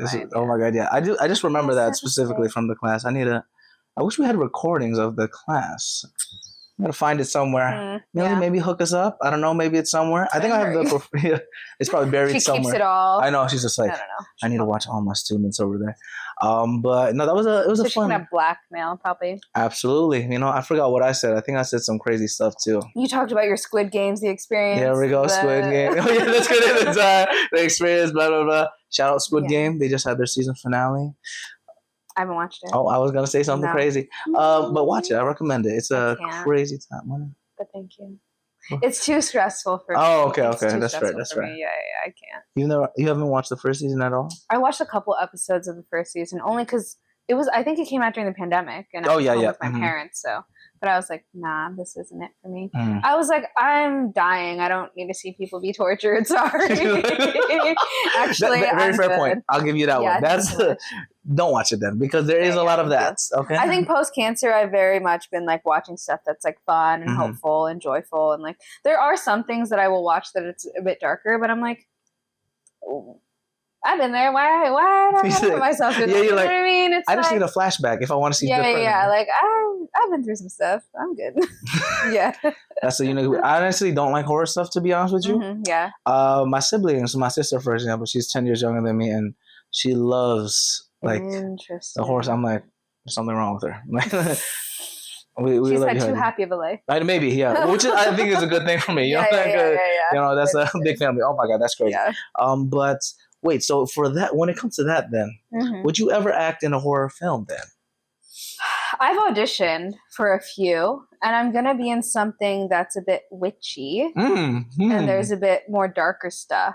So oh my god, yeah. I just remember that specifically from the class. I wish we had recordings of the class. I'm gonna find it somewhere. Maybe hook us up. I don't know. Maybe it's somewhere. I think I have the. It's probably buried somewhere. She keeps it all. I know. She's just like, I need to watch all my students over there. But no, it was a fun. She's gonna blackmail probably. Absolutely. I forgot what I said. I think I said some crazy stuff too. You talked about your Squid Games, the experience. There we go, Squid Game. Oh yeah, let's get into the experience. Blah blah blah. Shout out Squid Game. They just had their season finale. I haven't watched it. Oh, I was gonna say something crazy, but watch it. I recommend it. It's a crazy time. But thank you. It's too stressful for me. Oh, okay. That's right. Yeah, I can't. You haven't watched the first season at all? I watched a couple episodes of the first season only because I think it came out during the pandemic, and I was home with my parents. So, but I was like, nah, this isn't it for me. I was like, I'm dying. I don't need to see people be tortured. Sorry. Actually, very fair point. I'll give you that one. That's don't watch it then, because there is a lot of that. Okay. I think post cancer, I've very much been like watching stuff that's like fun and hopeful and joyful, and like there are some things that I will watch that it's a bit darker, but I'm like, oh, I've been there. Why do I put myself in there? You know what I mean? It's I just need a flashback if I want to see. Like I've been through some stuff. I'm good. Yeah. That's so I honestly don't like horror stuff, to be honest with you. Yeah. My siblings, my sister, for example, she's 10 years younger than me, and she loves like the horror. I'm like, there's something wrong with her. We She's love had you, too honey. happy of a life. Maybe, yeah. Which is, I think is a good thing for me. You know, you know, that's a big family. Oh my God, that's crazy. Yeah. But wait, so for that, when it comes to that, then would you ever act in a horror film? Then I've auditioned for a few, and I'm gonna be in something that's a bit witchy, and there's a bit more darker stuff.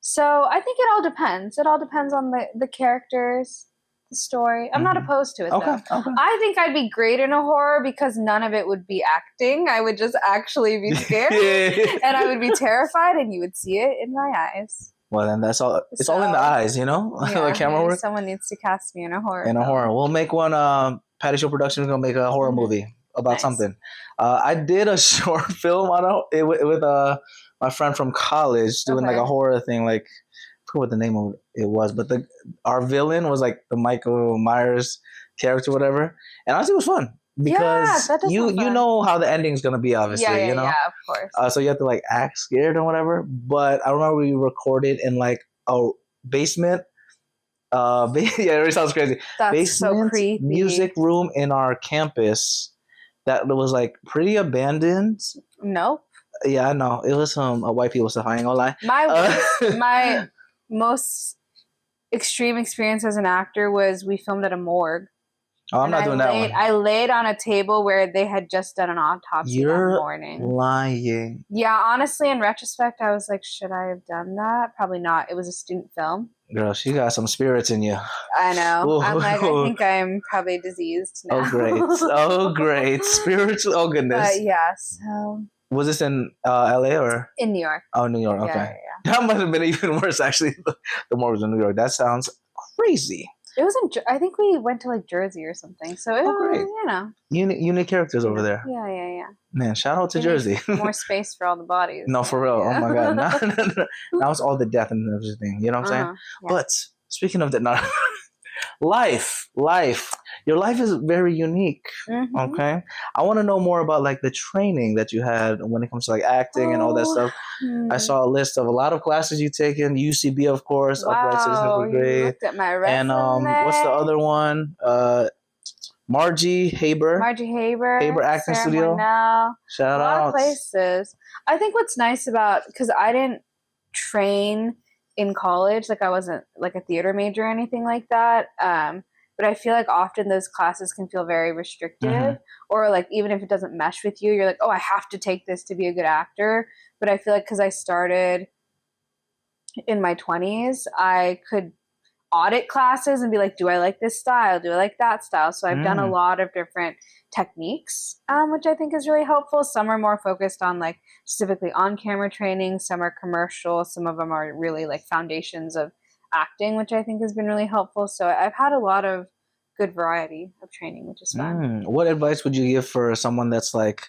So I think it all depends. It all depends on the characters, the story. I'm not opposed to it, though. Okay. I think I'd be great in a horror because none of it would be acting. I would just actually be scared, and I would be terrified, and you would see it in my eyes. Well, then that's all. It's all in the eyes, you know. Yeah, the camera work. Someone needs to cast me in a horror. In a horror, we'll make one. Patty Show Productions is gonna make a horror movie about something. I did a short film on with my friend from college doing like a horror thing. Like I forget what the name of it was, but our villain was like the Michael Myers character, whatever. And honestly, it was fun because you know how the ending is gonna be, obviously. You know, of course. So you have to like act scared or whatever. But I remember we recorded in like a basement. Yeah, it really sounds crazy. That's basement so creepy. Music room in our campus that was like pretty abandoned. Nope. Yeah, I know. It was some white people stuff. I ain't gonna lie. My most extreme experience as an actor was we filmed at a morgue. Oh, I'm not doing that one. I laid on a table where they had just done an autopsy that morning. You're lying. Yeah, honestly, in retrospect, I was like, should I have done that? Probably not. It was a student film. Girl, she got some spirits in you. I know. Ooh. I'm like, I think I'm probably diseased now. Oh, great. Oh, great. Spiritual. Oh, goodness. Yeah, so. Was this in LA or? In New York. Oh, New York. Okay. Yeah. That might have been even worse, actually. The morgue was in New York. That sounds crazy. It was I think we went to like Jersey or something. So it was, great. You know. Unique characters over there. Yeah. Man, shout out to Jersey. More space for all the bodies. No, for real. Yeah. Oh my God. Now it's all the death and everything. You know what I'm saying? Yeah. But speaking of that, life. Your life is very unique. Okay. I want to know more about like the training that you had when it comes to like acting and all that stuff. I saw a list of a lot of classes you've taken. UCB, of course. Upright Citizen Brigade. You looked at my resume. And what's the other one? Margie Haber. Haber Acting Studio. Shout out. A lot of places. I think what's nice about, because I didn't train in college, like I wasn't like a theater major or anything like that. But I feel like often those classes can feel very restrictive, or like even if it doesn't mesh with you, you're like, oh, I have to take this to be a good actor. But I feel like because I started in my 20s, I could audit classes and be like, do I like this style? Do I like that style? So I've done a lot of different techniques, which I think is really helpful. Some are more focused on like specifically on-camera training. Some are commercial. Some of them are really like foundations of acting, which I think has been really helpful. So I've had a lot of good variety of training, which is fun. What advice would you give for someone that's like,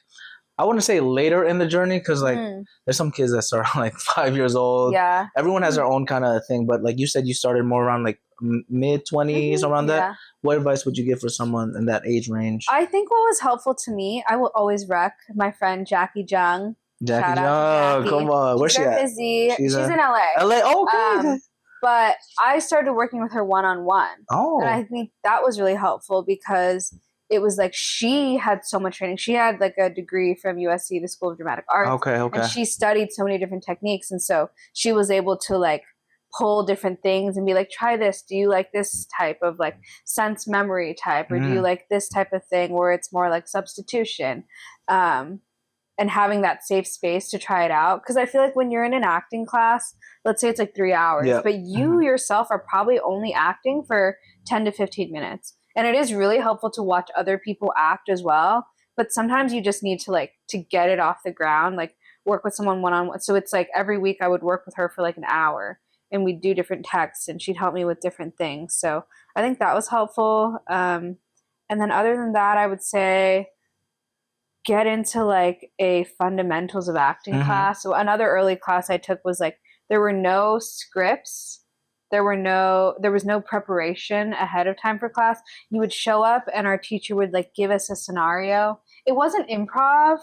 I wouldn't say later in the journey, because like there's some kids that start like 5 years old. Yeah. Everyone has their own kind of thing, but like you said, you started more around like mid-20s, around that. What advice would you give for someone in that age range? I think what was helpful to me, I will always rec my friend Jackie Jung. Jackie Jung, come on. Where's she at? Busy. She's in LA. LA, okay. But I started working with her one-on-one. Oh. And I think that was really helpful because it was like she had so much training. She had like a degree from USC, the School of Dramatic Arts. Okay. And she studied so many different techniques. And so she was able to like pull different things and be like, try this. Do you like this type of like sense memory type? Or do you like this type of thing where it's more like substitution? And having that safe space to try it out. Because I feel like when you're in an acting class, let's say it's like 3 hours, but you yourself are probably only acting for 10 to 15 minutes. And it is really helpful to watch other people act as well. But sometimes you just need to like, to get it off the ground, like work with someone one-on-one. So it's like every week I would work with her for like an hour and we'd do different texts and she'd help me with different things. So I think that was helpful. And then other than that, I would say get into like a fundamentals of acting class. So another early class I took was like, there were no scripts. There was no preparation ahead of time for class. You would show up and our teacher would like give us a scenario. It wasn't improv.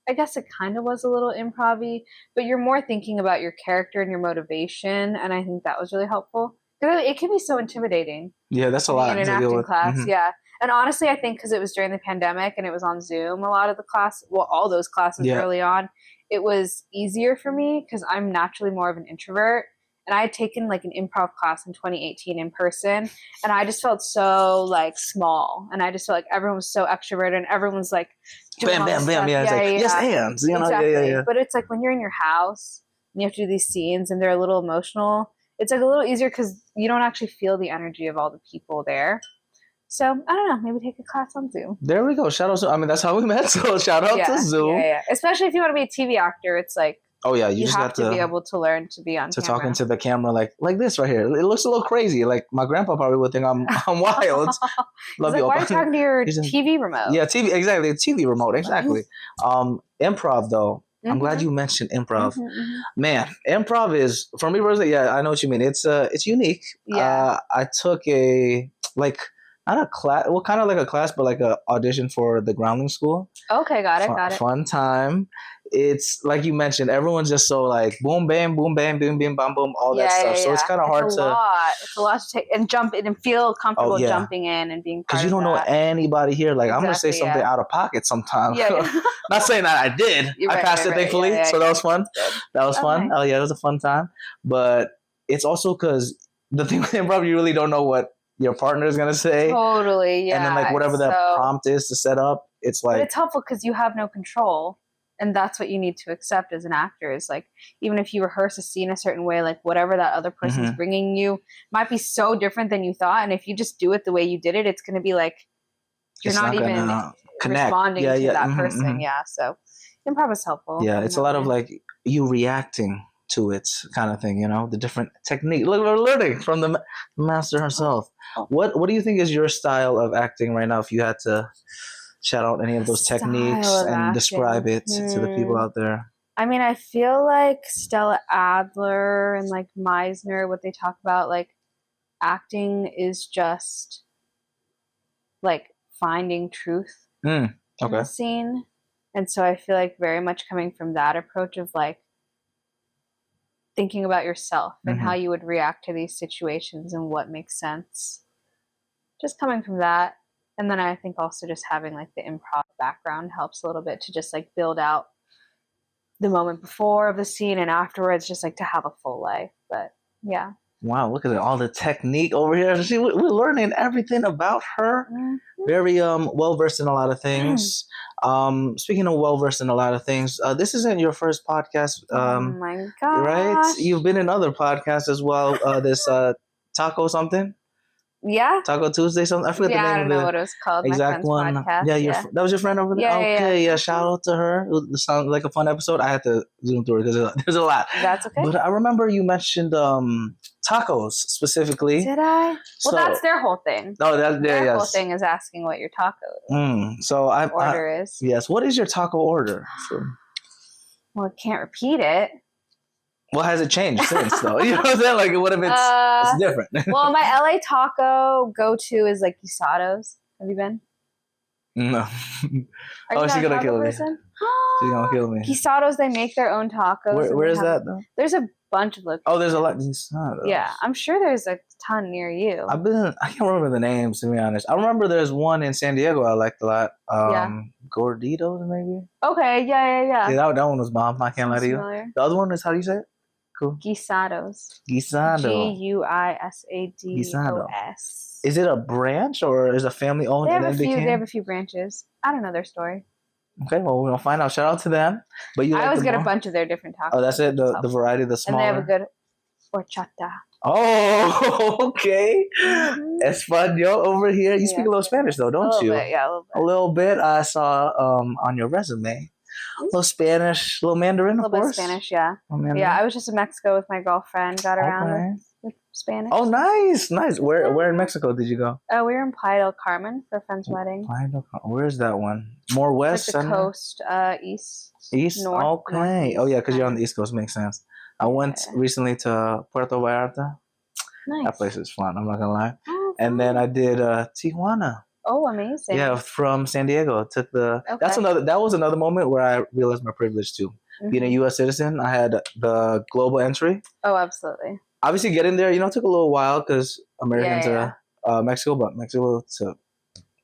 I guess it kind of was a little improv-y, but you're more thinking about your character and your motivation. And I think that was really helpful. Because it can be so intimidating. Yeah, that's a lot. In an acting class, yeah. And honestly, I think because it was during the pandemic and it was on Zoom, a lot of the class, well, all those classes early on, it was easier for me because I'm naturally more of an introvert. And I had taken like an improv class in 2018 in person, and I just felt so like small, and I just felt like everyone was so extroverted, and everyone's like doing bam, bam, bam. Yeah, it's like, yes, hands. You know, exactly. yeah. But it's like when you're in your house and you have to do these scenes, and they're a little emotional. It's like a little easier because you don't actually feel the energy of all the people there. So I don't know, maybe take a class on Zoom. There we go. Shout out to, I mean, that's how we met. So shout out to Zoom. Yeah. Especially if you want to be a TV actor, it's like, oh yeah, you just have to be able to learn to be on camera. Talk into the camera like this right here. It looks a little crazy. Like my grandpa probably would think I'm wild. Love you. Why are you talking to your TV remote? Yeah, TV, exactly. The TV remote, exactly. Improv though. I'm glad you mentioned improv. Man, improv is, for me personally, yeah, I know what you mean. It's unique. Yeah. I took a not a class, well, kind of like a class, but like a audition for the groundling school. Okay, got it. Fun time. It's like you mentioned, everyone's just so like boom, bam, boom, bam, boom, bam, bam, boom, all that stuff. So it's kind of hard to. It's a lot to take and jump in and feel comfortable jumping in and being part because you don't know anybody here. Like, I'm gonna say something out of pocket sometimes. Not saying that I did. I passed it thankfully, so that was fun. That was fun. Oh yeah, it was a fun time. But it's also because the thing with improv, you really don't know what your partner is gonna say. Totally, yeah. And then like whatever that prompt is to set up, it's like. But it's helpful because you have no control. And that's what you need to accept as an actor is like, even if you rehearse a scene a certain way, like whatever that other person's bringing you might be so different than you thought. And if you just do it the way you did it, it's going to be like, you're not even responding to that person. Yeah. So improv is helpful. Yeah. It's a lot of like you reacting to it kind of thing, you know, the different technique. Look, we're learning from the master herself. What do you think is your style of acting right now? If you had to shout out any of those techniques and describe it to the people out there. I mean, I feel like Stella Adler and like Meisner, what they talk about, like acting is just like finding truth in the scene. And so I feel like very much coming from that approach of like thinking about yourself and how you would react to these situations and what makes sense. Just coming from that. And then I think also just having like the improv background helps a little bit to just like build out the moment before of the scene and afterwards, just like to have a full life. But yeah. Wow, look at it, all the technique over here. See, we're learning everything about her. Very well versed in a lot of things. Speaking of well versed in a lot of things, this isn't your first podcast. Oh my god! Right? You've been in other podcasts as well. This Taco something. Yeah. Taco Tuesday, something. I forget the name of it. I don't know what it was called. Exact one. Podcast. Yeah, that was your friend over there? Yeah. Shout out to her. It sounded like a fun episode. I had to zoom through it because there's a lot. That's okay. But I remember you mentioned tacos specifically. Did I? Well, that's their whole thing. Oh, their whole thing is asking what your taco order is. Yes. What is your taco order? Well, I can't repeat it. What has it changed since, though? You know what I'm saying? Like, what if it's different? Well, my LA taco go-to is like guisados. Have you been? No. She's gonna kill me. She's gonna kill me. Guisados, they make their own tacos. Where is that, though? There's a bunch of locations. Oh, there's a lot of guisados. Yeah, I'm sure there's a ton near you. I can't remember the names, to be honest. I remember there's one in San Diego I liked a lot. Gorditos, maybe? Okay, yeah. Yeah, that one was bomb. I can't lie to you. The other one is, how do you say it? Cool. Guisados. Guisado. Guisados. Is it a branch or is it a family owned? They have a few branches. I don't know their story. Okay, well, we'll find out. Shout out to them. But I always get a bunch of their different tacos. Oh, that's it? The variety, the smaller? And they have a good horchata. Oh, okay. Espanol over here. You speak a little Spanish, though, don't you? Bit, yeah, a little bit. A little bit. I saw on your resume. A little Spanish, a little Mandarin, of course. A little bit Spanish, yeah. Yeah, I was just in Mexico with my girlfriend. Got around with Spanish. Oh, nice. Where in Mexico did you go? We were in Playa del Carmen for a friend's wedding. Where's that one? More west? Like the coast, east. East? North. Okay. Oh, yeah, because you're on the East Coast. Makes sense. I went recently to Puerto Vallarta. Nice. That place is fun, I'm not going to lie. And then I did Tijuana. Oh, amazing! Yeah, from San Diego. Took that was another moment where I realized my privilege too. Being a U.S. citizen, I had the global entry. Oh, absolutely. Obviously, getting there, took a little while because American to Mexico, but Mexico to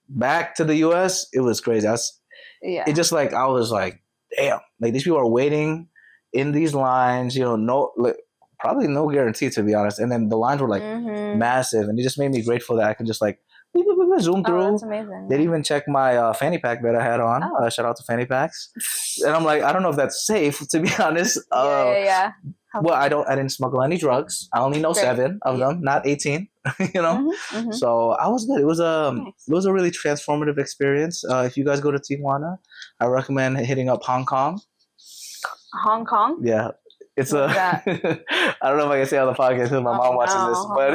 back to the US, it was crazy. It just like, I was like, damn, like these people are waiting in these lines, you know, no, like, probably no guarantee, to be honest. And then the lines were like massive, and it just made me grateful that I could just like zoom through. Oh, that's amazing. They'd even check my fanny pack that I had on. Shout out to fanny packs. And I'm like, I don't know if that's safe, to be honest. Yeah. Well, I didn't smuggle any drugs. I only know 7 of them, not 18. You know, so I was good. It was a really transformative experience. If you guys go to Tijuana, I recommend hitting up Hong Kong. Hong Kong? Yeah. It's I don't know if I can say on the podcast because my mom watches this, but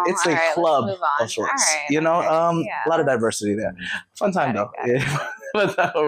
it's a club of sorts. You know, a lot of diversity there. Fun time though.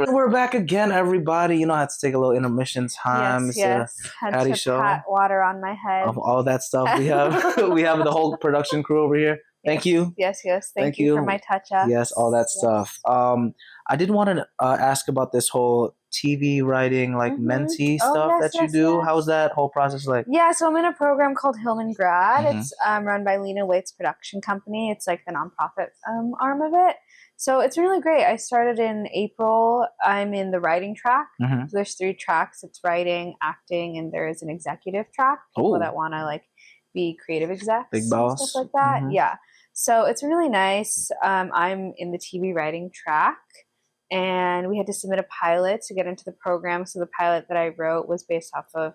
We're back again, everybody. You know, I had to take a little intermission time. Yes. Had to pat water on my head. Of all that stuff we have, we have the whole production crew over here. Thank you. Yes. Thank you for my touch-ups. Yes, all that stuff. I did want to ask about this whole TV writing, like mentee stuff that you do. How's that whole process like? Yeah, so I'm in a program called Hillman Grad. It's run by Lena Waithe's production company. It's like the nonprofit arm of it. So it's really great. I started in April. I'm in the writing track. So there's 3 tracks. It's writing, acting, and there is an executive track. People that want to like be creative execs, big boss, and stuff like that. Yeah. So it's really nice. I'm in the TV writing track, and we had to submit a pilot to get into the program. So the pilot that I wrote was based off of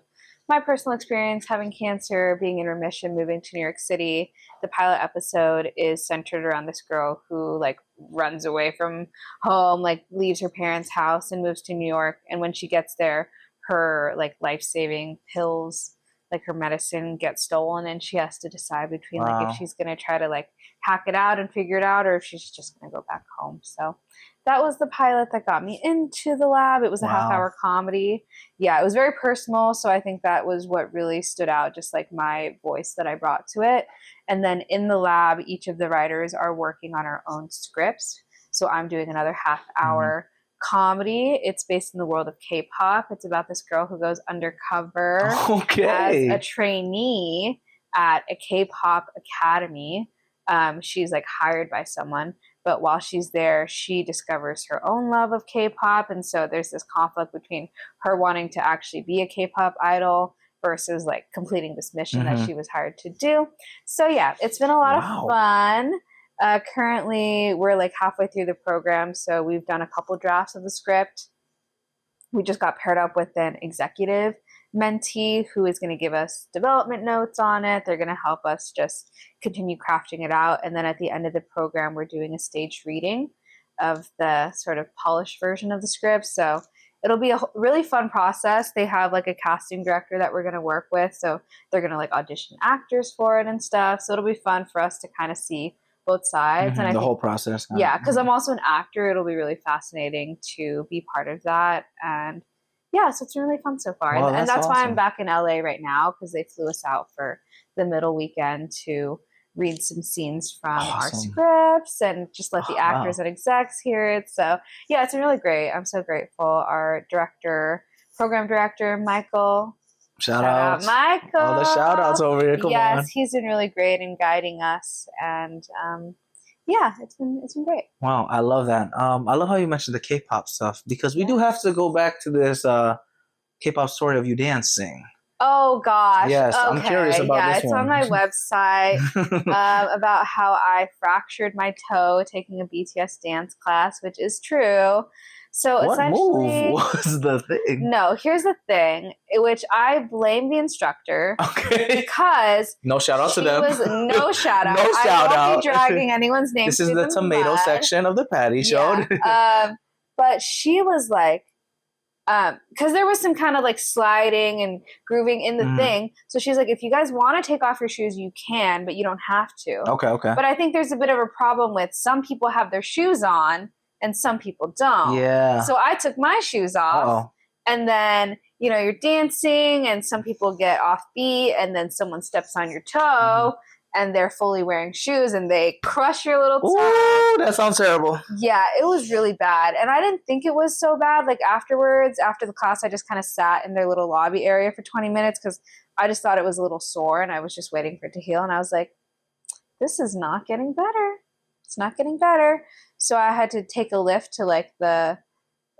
my personal experience having cancer, being in remission, moving to New York City. The pilot episode is centered around this girl who like runs away from home, like leaves her parents' house and moves to New York. And when she gets there, her like life-saving pills, like her medicine, gets stolen, and she has to decide between like if she's going to try to like hack it out and figure it out, or if she's just going to go back home. So that was the pilot that got me into the lab. It was a half-hour comedy. Yeah, it was very personal. So I think that was what really stood out, just like my voice that I brought to it. And then in the lab, each of the writers are working on our own scripts. So I'm doing another half-hour comedy. It's based in the world of K-pop. It's about this girl who goes undercover as a trainee at a K-pop academy. She's like hired by someone, but while she's there, she discovers her own love of K-pop. And so there's this conflict between her wanting to actually be a K-pop idol versus like completing this mission that she was hired to do. So yeah, it's been a lot of fun. Currently we're like halfway through the program. So we've done a couple drafts of the script. We just got paired up with an executive mentee who is going to give us development notes on it. They're going to help us just continue crafting it out. And then at the end of the program, we're doing a staged reading of the sort of polished version of the script. So it'll be a really fun process. They have like a casting director that we're going to work with. So they're going to like audition actors for it and stuff. So it'll be fun for us to kind of see both sides. And I think, whole process. Yeah, because I'm also an actor. It'll be really fascinating to be part of that. And yeah, so it's really fun so far. And that's why I'm back in LA right now, because they flew us out for the middle weekend to read some scenes from our scripts and just let the actors and execs hear it. So yeah, it's been really great. I'm so grateful. Our program director, Michael. Shout out Michael. All the shout outs over here. Come on. Yes, he's been really great in guiding us. And yeah, it's been great. Wow, I love that. I love how you mentioned the K-pop stuff, because we do have to go back to this K-pop story of you dancing. Oh gosh. Yes, okay. I'm curious about this one. It's on my website about how I fractured my toe taking a BTS dance class, which is true. So what essentially, move was the thing? No, here's the thing, which I blame the instructor. Okay. Because no shout out to them. No shout out. No shout I out. won't be dragging anyone's name. This is the tomato section of the Patty Show. Yeah. But she was like, because there was some kind of like sliding and grooving in the thing. So she's like, if you guys want to take off your shoes, you can, but you don't have to. Okay. But I think there's a bit of a problem with some people have their shoes on and some people don't. Yeah. So I took my shoes off. And then, you're dancing and some people get off beat and then someone steps on your toe and they're fully wearing shoes and they crush your little toe. Ooh, that sounds terrible. Yeah, it was really bad. And I didn't think it was so bad. Like afterwards, after the class, I just kind of sat in their little lobby area for 20 minutes because I just thought it was a little sore and I was just waiting for it to heal. And I was like, this is not getting better. It's not getting better. So I had to take a lift to like the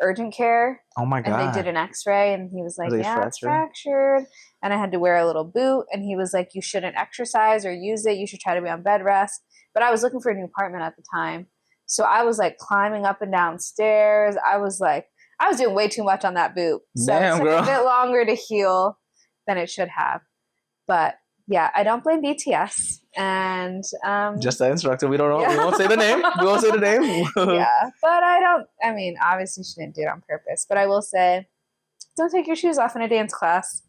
urgent care. Oh my God. And they did an x-ray and he was like, yeah, it's fractured? fractured. And I had to wear a little boot. And he was like, you shouldn't exercise or use it. You should try to be on bed rest. But I was looking for a new apartment at the time. So I was like climbing up and down stairs. I was doing way too much on that boot. So Damn, it took a bit longer to heal than it should have. But yeah, I don't blame BTS. And just the instructor. We don't know. Yeah. We won't say the name. We won't say the name. Yeah, but obviously she didn't do it on purpose. But I will say, don't take your shoes off in a dance class.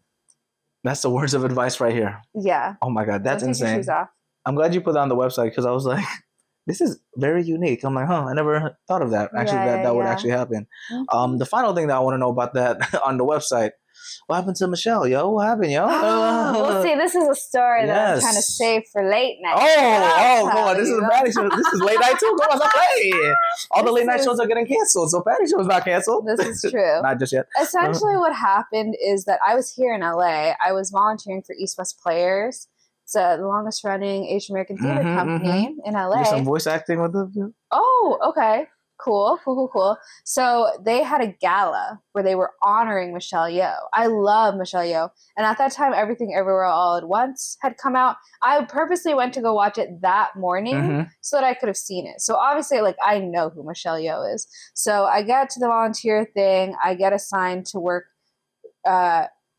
That's the words of advice right here. Yeah. Oh my God, that's don't insane. Take your shoes off. I'm glad you put that on the website because I was like, this is very unique. I'm like, I never thought of that. Actually, that would actually happen. Mm-hmm. The final thing that I want to know about that on the website. What happened to Michelle, Yeoh? What happened, yo? Well, see, this is a story that I'm trying to save for late night. Come on. This is a Patty show. This is late night too. Come on, stop playing. All the late night shows are getting canceled, so Patty show is not canceled. This is true. Not just yet. Essentially, what happened is that I was here in LA. I was volunteering for East West Players. It's the longest running Asian American theater company in LA. Do some voice acting with them? Oh, okay. Cool. So they had a gala where they were honoring Michelle Yeoh. I love Michelle Yeoh. And at that time, Everything Everywhere All at Once had come out. I purposely went to go watch it that morning so that I could have seen it. So obviously, I know who Michelle Yeoh is. So I get to the volunteer thing. I get assigned to work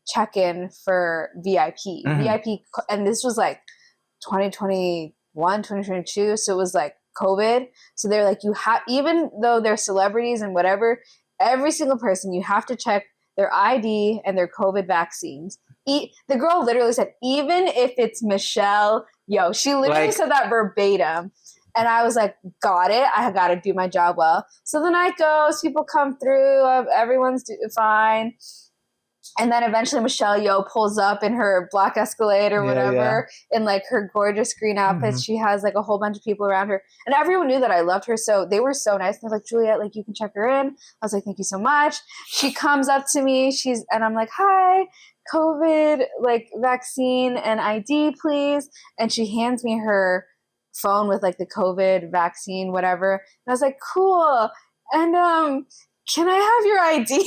check-in for VIP. VIP, and this was 2021, 2022. So it was COVID. So they're like, even though they're celebrities and whatever, every single person, you have to check their ID and their COVID vaccines. The girl literally said, even if it's Michelle Yeoh, she literally said that verbatim. And I was like, got it. I got to do my job well. So the night goes, people come through, everyone's fine. And then eventually Michelle Yeoh pulls up in her black Escalade or whatever in her gorgeous green outfit. She has a whole bunch of people around her. And everyone knew that I loved her. So they were so nice. They're like, Juliette, you can check her in. I was like, thank you so much. She comes up to me. And I'm like, hi, COVID, vaccine and ID, please. And she hands me her phone with the COVID vaccine, whatever. And I was like, cool. And can I have your ID?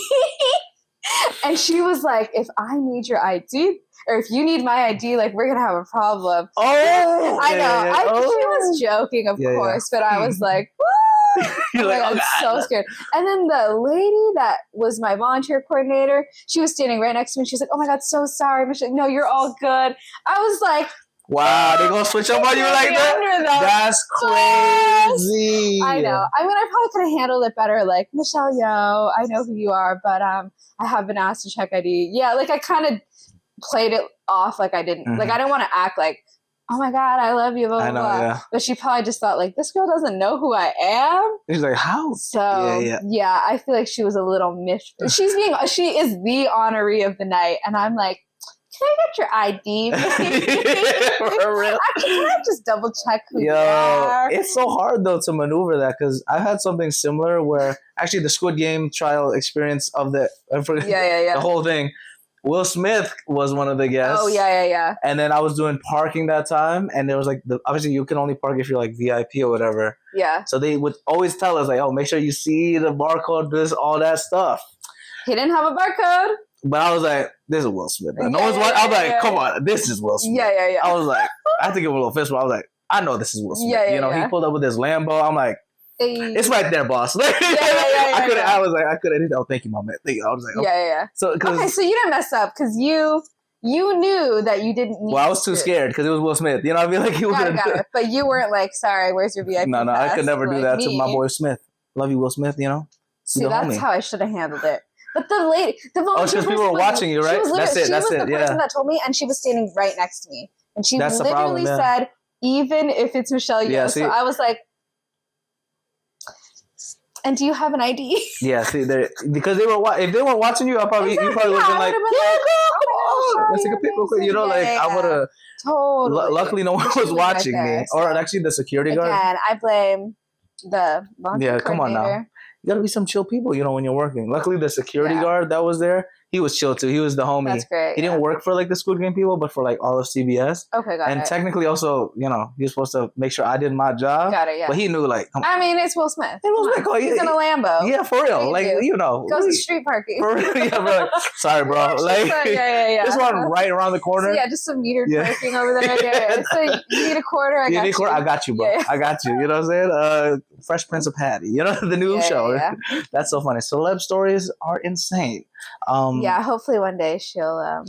And she was like, if I need your ID, or if you need my ID, we're going to have a problem. Oh! I know. She was joking, of course, but I was like, woo! I'm so scared. And then the lady that was my volunteer coordinator, she was standing right next to me. She was like, oh my God, so sorry, Michelle. No, you're all good. I was like, wow, they gonna switch up on you like that? That's crazy. I know. I probably could have handled it better. Michelle Yeoh, I know who you are, but I have been asked to check ID. Yeah, I kind of played it off I didn't. I didn't want to act oh my God, I love you, blah, blah, blah. Yeah. But she probably just thought, this girl doesn't know who I am. She's like, how? So, yeah, I feel she was a little she is the honoree of the night. And I'm like, can I get your ID? For real? Actually, can I just double check who you are? It's so hard though to maneuver that because I had something similar where actually the Squid Game trial experience of the whole thing. Will Smith was one of the guests. Oh yeah. And then I was doing parking that time, and there was obviously you can only park if you're VIP or whatever. Yeah. So they would always tell us oh, make sure you see the barcode, all that stuff. He didn't have a barcode. But I was like, this is Will Smith. I was like, come on, this is Will Smith. Yeah. I was like, I had to give him a little fist, but I was like, I know this is Will Smith. He pulled up with his Lambo. I'm like, it's right there, boss. I was like, I couldn't. Oh, thank you, my man. Thank you. I was like, okay. Yeah. So you didn't mess up because you knew that you didn't need. Well, I was too scared because it was Will Smith. You know, I'd be like, got it. But you weren't sorry, where's your VIP? No, I could never do that to my boy Smith. Love you, Will Smith. See, that's how I should have handled it. But the lady, because people were watching you, right? That's it. She was the person that told me, and she was standing right next to me, and she literally said, "Even if it's Michelle Yeoh." Yeah, so I was like, "And do you have an ID?" Yeah, see, because if they weren't watching you, you probably would have been like, "Yeah, girl, let's take a pic real quick." I would have totally. Luckily, no one was watching me, or actually the security guard. Again, I blame the come on now. You gotta be some chill people, when you're working. Luckily, the security guard that was there, he was chill too. He was the homie. That's great. He didn't work for like the Squid Game people, but for like all of CBS. Okay, got it. And technically also, you know, he was supposed to make sure I did my job. Got it, yeah. But he knew like, I mean, it's Will Smith. He's in a Lambo. Yeah, for real. Like, you know. Goes to street parking. For real, yeah, bro. Sorry, bro. Like, yeah. This one right around the corner. So, yeah, just some metered parking over there. Yeah. So you need a quarter, I got you. I got you, bro. Yeah. I got you. You know what I'm saying? Fresh Prince of Patty. You know, the new show. Yeah. That's so funny. Celeb stories are insane. Yeah, hopefully one day she'll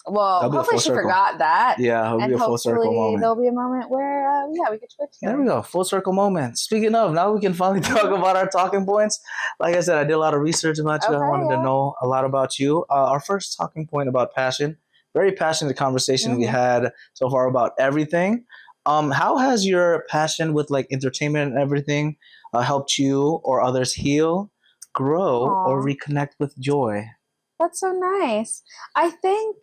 well, hopefully she forgot that. Yeah, it'll be a full circle moment. There'll be a moment where we get to work together. There we go, full circle moment. Speaking of, now we can finally talk about our talking points. Like I said, I did a lot of research about you. I wanted to know a lot about you. Our first talking point about passion, very passionate conversation we had so far about everything. How has your passion with like entertainment and everything helped you or others heal, grow, or reconnect with joy? That's so nice. I think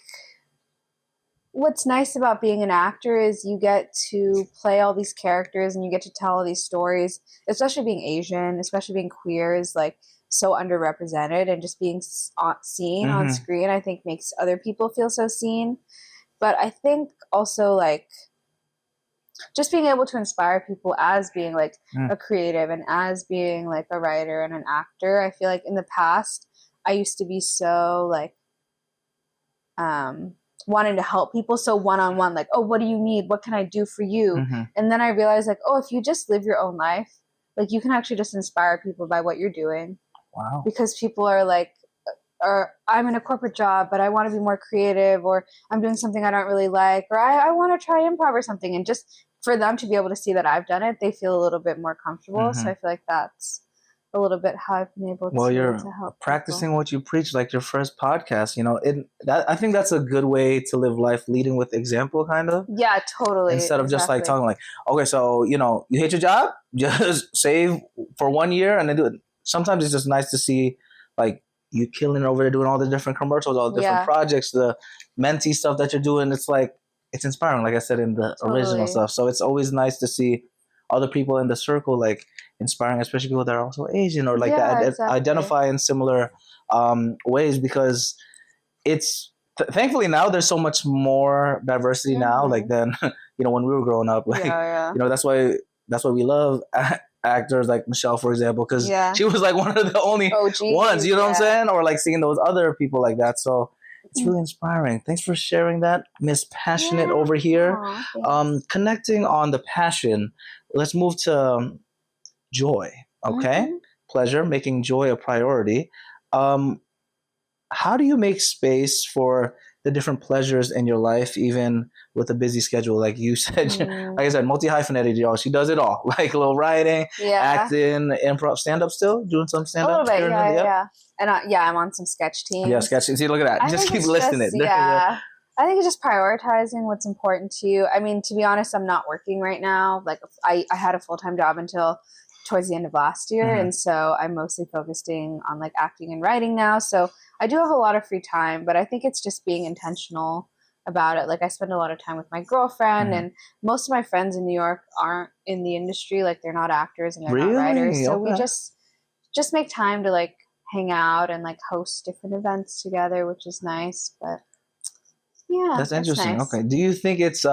what's nice about being an actor is you get to play all these characters and you get to tell all these stories, especially being Asian, especially being queer is like so underrepresented, and just being seen on screen, I think makes other people feel so seen. But I think also like just being able to inspire people as being like a creative and as being like a writer and an actor. I feel like in the past, I used to be so like wanting to help people so one-on-one, like, oh, what do you need? What can I do for you? And then I realized like, oh, if you just live your own life, like you can actually just inspire people by what you're doing. Wow. Because people are like, or I'm in a corporate job, but I want to be more creative, or I'm doing something I don't really like, or I want to try improv or something. And just for them to be able to see that I've done it, they feel a little bit more comfortable. So I feel like that's a little bit how I've been able to you're help practicing people. What you preach, like your first podcast, you know, I think that's a good way to live life, leading with example, kind of. Yeah, totally. Instead of just like talking like, okay, so, you know, you hate your job, just save for 1 year and then do it. Sometimes it's just nice to see like you killing it over there, doing all the different commercials, all the different projects, the mentee stuff that you're doing. It's like, it's inspiring, like I said in the original stuff. So it's always nice to see other people in the circle, like inspiring, especially people that are also Asian or like that identify in similar ways, because it's thankfully now there's so much more diversity now, like than you know when we were growing up. Like you know that's why we love actors like Michelle, for example, because she was like one of the only ones. You know what I'm saying? Or like seeing those other people like that. So it's really inspiring. Thanks for sharing that, Miss Passionate over here. Connecting on the passion, let's move to joy. Okay? Pleasure, making joy a priority. How do you make space for the different pleasures in your life, even with a busy schedule? Like you said, like I said, multi-hyphenated, y'all. She does it all. Like a little writing, acting, improv, stand-up still? Doing some stand-up? A little bit, yeah. And I'm on some sketch teams. Yeah, sketch teams. See, look at that. Just keep listing it. Yeah. I think it's just prioritizing what's important to you. I mean, to be honest, I'm not working right now. Like I had a full-time job until towards the end of last year. And so I'm mostly focusing on like acting and writing now. So I do have a lot of free time, but I think it's just being intentional about it. Like I spend a lot of time with my girlfriend, and most of my friends in New York aren't in the industry. Like they're not actors and they're not writers. So we just make time to like hang out and like host different events together, which is nice. But yeah, that's interesting. Nice. Okay. Do you think it's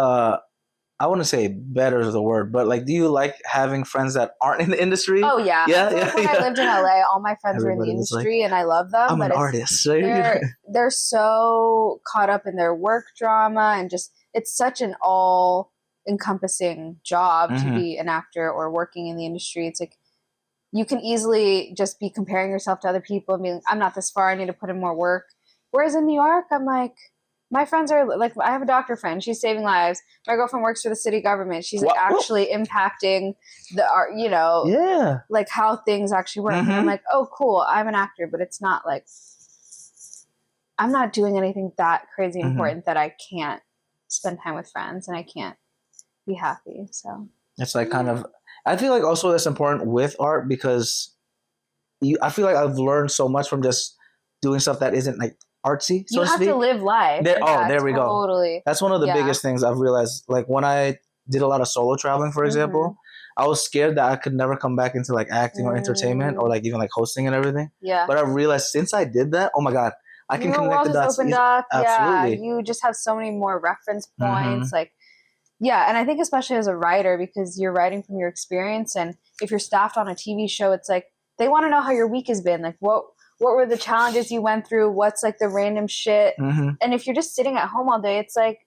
I wouldn't say better is the word, but like, do you like having friends that aren't in the industry? Oh yeah. When I lived in LA, all my friends were in the industry, and I love them. I'm an artist. Right? They're so caught up in their work drama, and just it's such an all-encompassing job to be an actor or working in the industry. It's like you can easily just be comparing yourself to other people and being, I'm not this far, I need to put in more work. Whereas in New York, I'm like, my friends are like, I have a doctor friend. She's saving lives. My girlfriend works for the city government. She's like actually impacting the art, you know, like how things actually work. And I'm like, oh, cool. I'm an actor, but it's not like, I'm not doing anything that crazy important that I can't spend time with friends and I can't be happy. So it's like kind of, I feel like also that's important with art, because I feel like I've learned so much from just doing stuff that isn't like artsy, so you have to live life. There we go. Totally. That's one of the biggest things I've realized. Like when I did a lot of solo traveling, for example, I was scared that I could never come back into like acting or entertainment or like even like hosting and everything. Yeah. But I realized since I did that, oh my God, I can Your connect world the has dots. opened up. Absolutely. Yeah, you just have so many more reference points. Mm-hmm. Like, yeah, and I think especially as a writer, because you're writing from your experience, and if you're staffed on a TV show, it's like they want to know how your week has been. Like, what were the challenges you went through? What's like the random shit? Mm-hmm. And if you're just sitting at home all day, it's like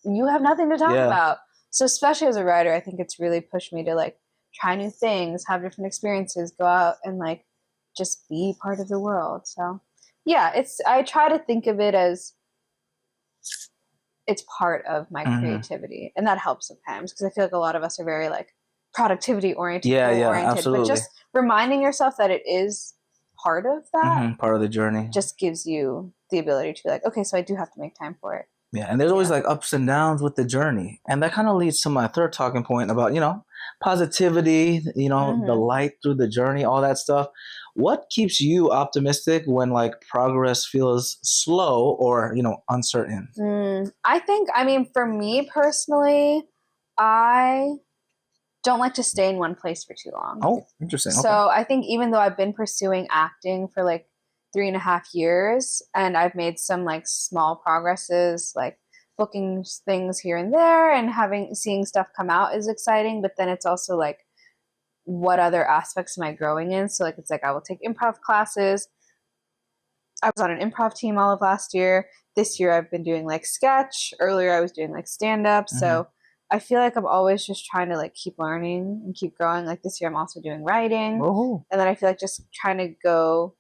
you have nothing to talk about. So especially as a writer, I think it's really pushed me to like try new things, have different experiences, go out and like just be part of the world. So yeah, I try to think of it as it's part of my creativity, and that helps sometimes because I feel like a lot of us are very like productivity oriented, absolutely. but just reminding yourself that it is part of that, part of the journey, just gives you the ability to be like, okay, so I do have to make time for it. Yeah, and there's always like ups and downs with the journey, and that kind of leads to my third talking point about positivity, the light through the journey, all that stuff. What keeps you optimistic when like progress feels slow or uncertain? I mean, for me personally, I don't like to stay in one place for too long. Oh, interesting. So I think even though I've been pursuing acting for like 3.5 years, and I've made some like small progresses, like booking things here and there, and seeing stuff come out is exciting. But then it's also like, what other aspects am I growing in? So like, it's like I will take improv classes. I was on an improv team all of last year. This year I've been doing like sketch. Earlier I was doing like stand up. So I feel like I'm always just trying to like keep learning and keep growing. Like this year I'm also doing writing. And then I feel like just trying to go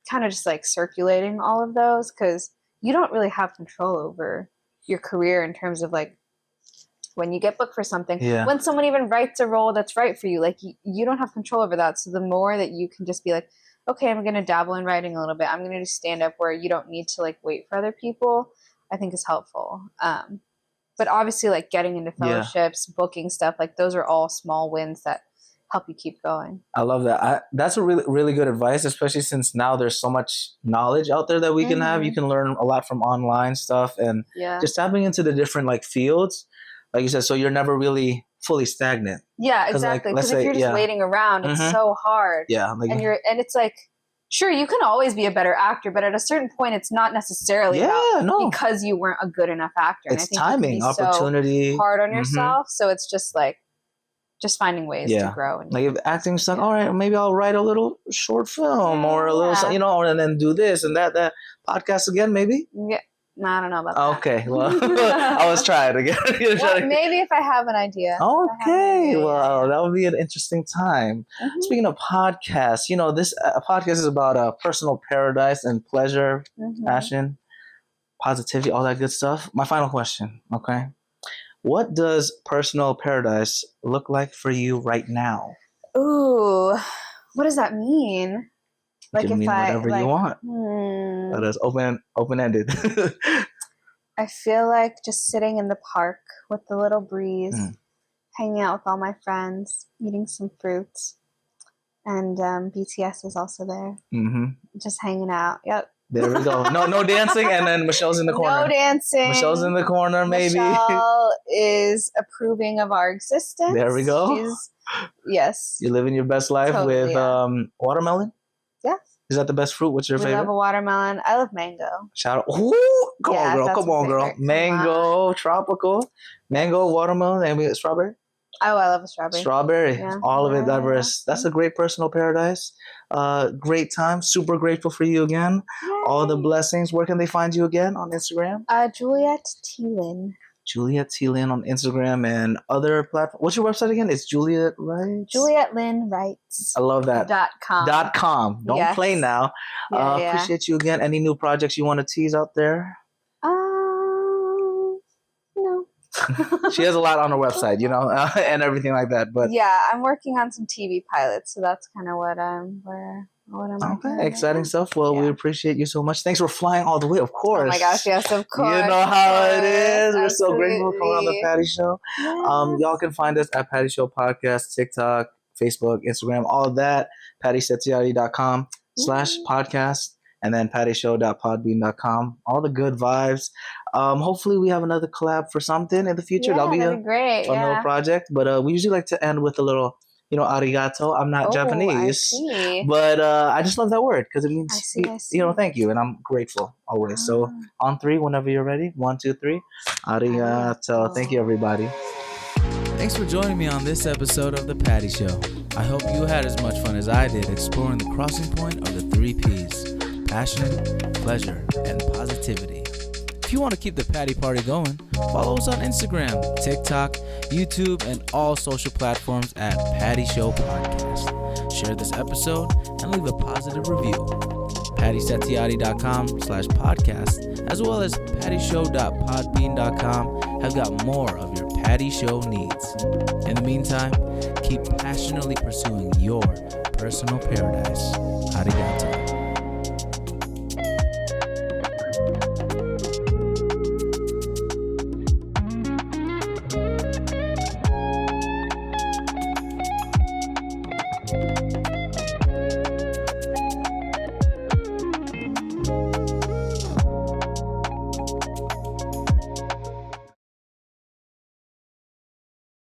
kind of just like circulating all of those, because you don't really have control over your career in terms of like when you get booked for something, when someone even writes a role that's right for you, like you don't have control over that. So the more that you can just be like, okay, I'm going to dabble in writing a little bit, I'm going to do stand up where you don't need to like wait for other people, I think is helpful. But obviously like getting into fellowships, booking stuff, like those are all small wins that help you keep going. I love that. That's a really, really good advice, especially since now there's so much knowledge out there that we can have. You can learn a lot from online stuff, and just tapping into the different like fields, like you said, so you're never really fully stagnant. Yeah, exactly. Because if you're just waiting around, it's so hard. Yeah. Like, and it's like, sure, you can always be a better actor, but at a certain point, it's not necessarily because you weren't a good enough actor. It's and I think timing, opportunity. So hard on yourself. So it's just like, just finding ways to grow. And like if acting stuff, all right, maybe I'll write a little short film or a little, and then do this and that podcast again, maybe. Yeah. No, I don't know about that. Okay, well, I was trying again. Well, maybe if I have an idea. Okay, well, that would be an interesting time. Speaking of podcasts, this podcast is about personal paradise and pleasure, passion, positivity, all that good stuff. My final question, okay? What does personal paradise look like for you right now? Ooh, what does that mean? Like if whatever you want. That is open-ended. I feel like just sitting in the park with the little breeze, hanging out with all my friends, eating some fruits, and BTS is also there. Just hanging out. Yep. There we go. No dancing, and then Michelle's in the corner. No dancing. Michelle's in the corner, maybe. Michelle is approving of our existence. There we go. Yes. You're living your best life with watermelon? Yeah. Is that the best fruit? What's your favorite? I love a watermelon. I love mango. Shout out. Ooh, come on, girl. Mango, tropical. Mango, watermelon, and strawberry? Oh, I love a strawberry. Strawberry. Yeah. All of it diverse. That's a great personal paradise. Great time. Super grateful for you again. Yay. All the blessings. Where can they find you again on Instagram? Juliette Lin. Juliette Lin on Instagram and other platforms. What's your website again? It's Juliette Writes? Juliette Lin Writes. I love that. .com. Don't play now. Appreciate you again. Any new projects you want to tease out there? No. She has a lot on her website, and everything like that. But yeah, I'm working on some TV pilots, so that's kind of what I'm okay, exciting stuff. Well, we appreciate you so much. Thanks for flying all the way, of course. Oh my gosh, yes, of course. You know how it is. We're so grateful for coming on the Patty Show. Yes. Y'all can find us at Patty Show Podcast, TikTok, Facebook, Instagram, all of that. PattySetiati.com/podcast. And then pattyshow.podbean.com. All the good vibes. Hopefully we have another collab for something in the future. Yeah, that'll be great. Fun little project. But we usually like to end with a little arigato. I'm not I Japanese, see. but I just love that word because it I means, see. thank you. And I'm grateful always. So on three, whenever you're ready. 1, 2, 3. Arigato. Thank you, everybody. Thanks for joining me on this episode of The Patty Show. I hope you had as much fun as I did exploring the crossing point of the 3 Ps: passion, pleasure, and positivity. If you want to keep the Patty Party going, follow us on Instagram, TikTok, YouTube, and all social platforms at Patty Show Podcast. Share this episode and leave a positive review. PattySatiati.com/podcast, as well as pattyshow.podbean.com, have got more of your Patty Show needs. In the meantime, keep passionately pursuing your personal paradise. Arigato.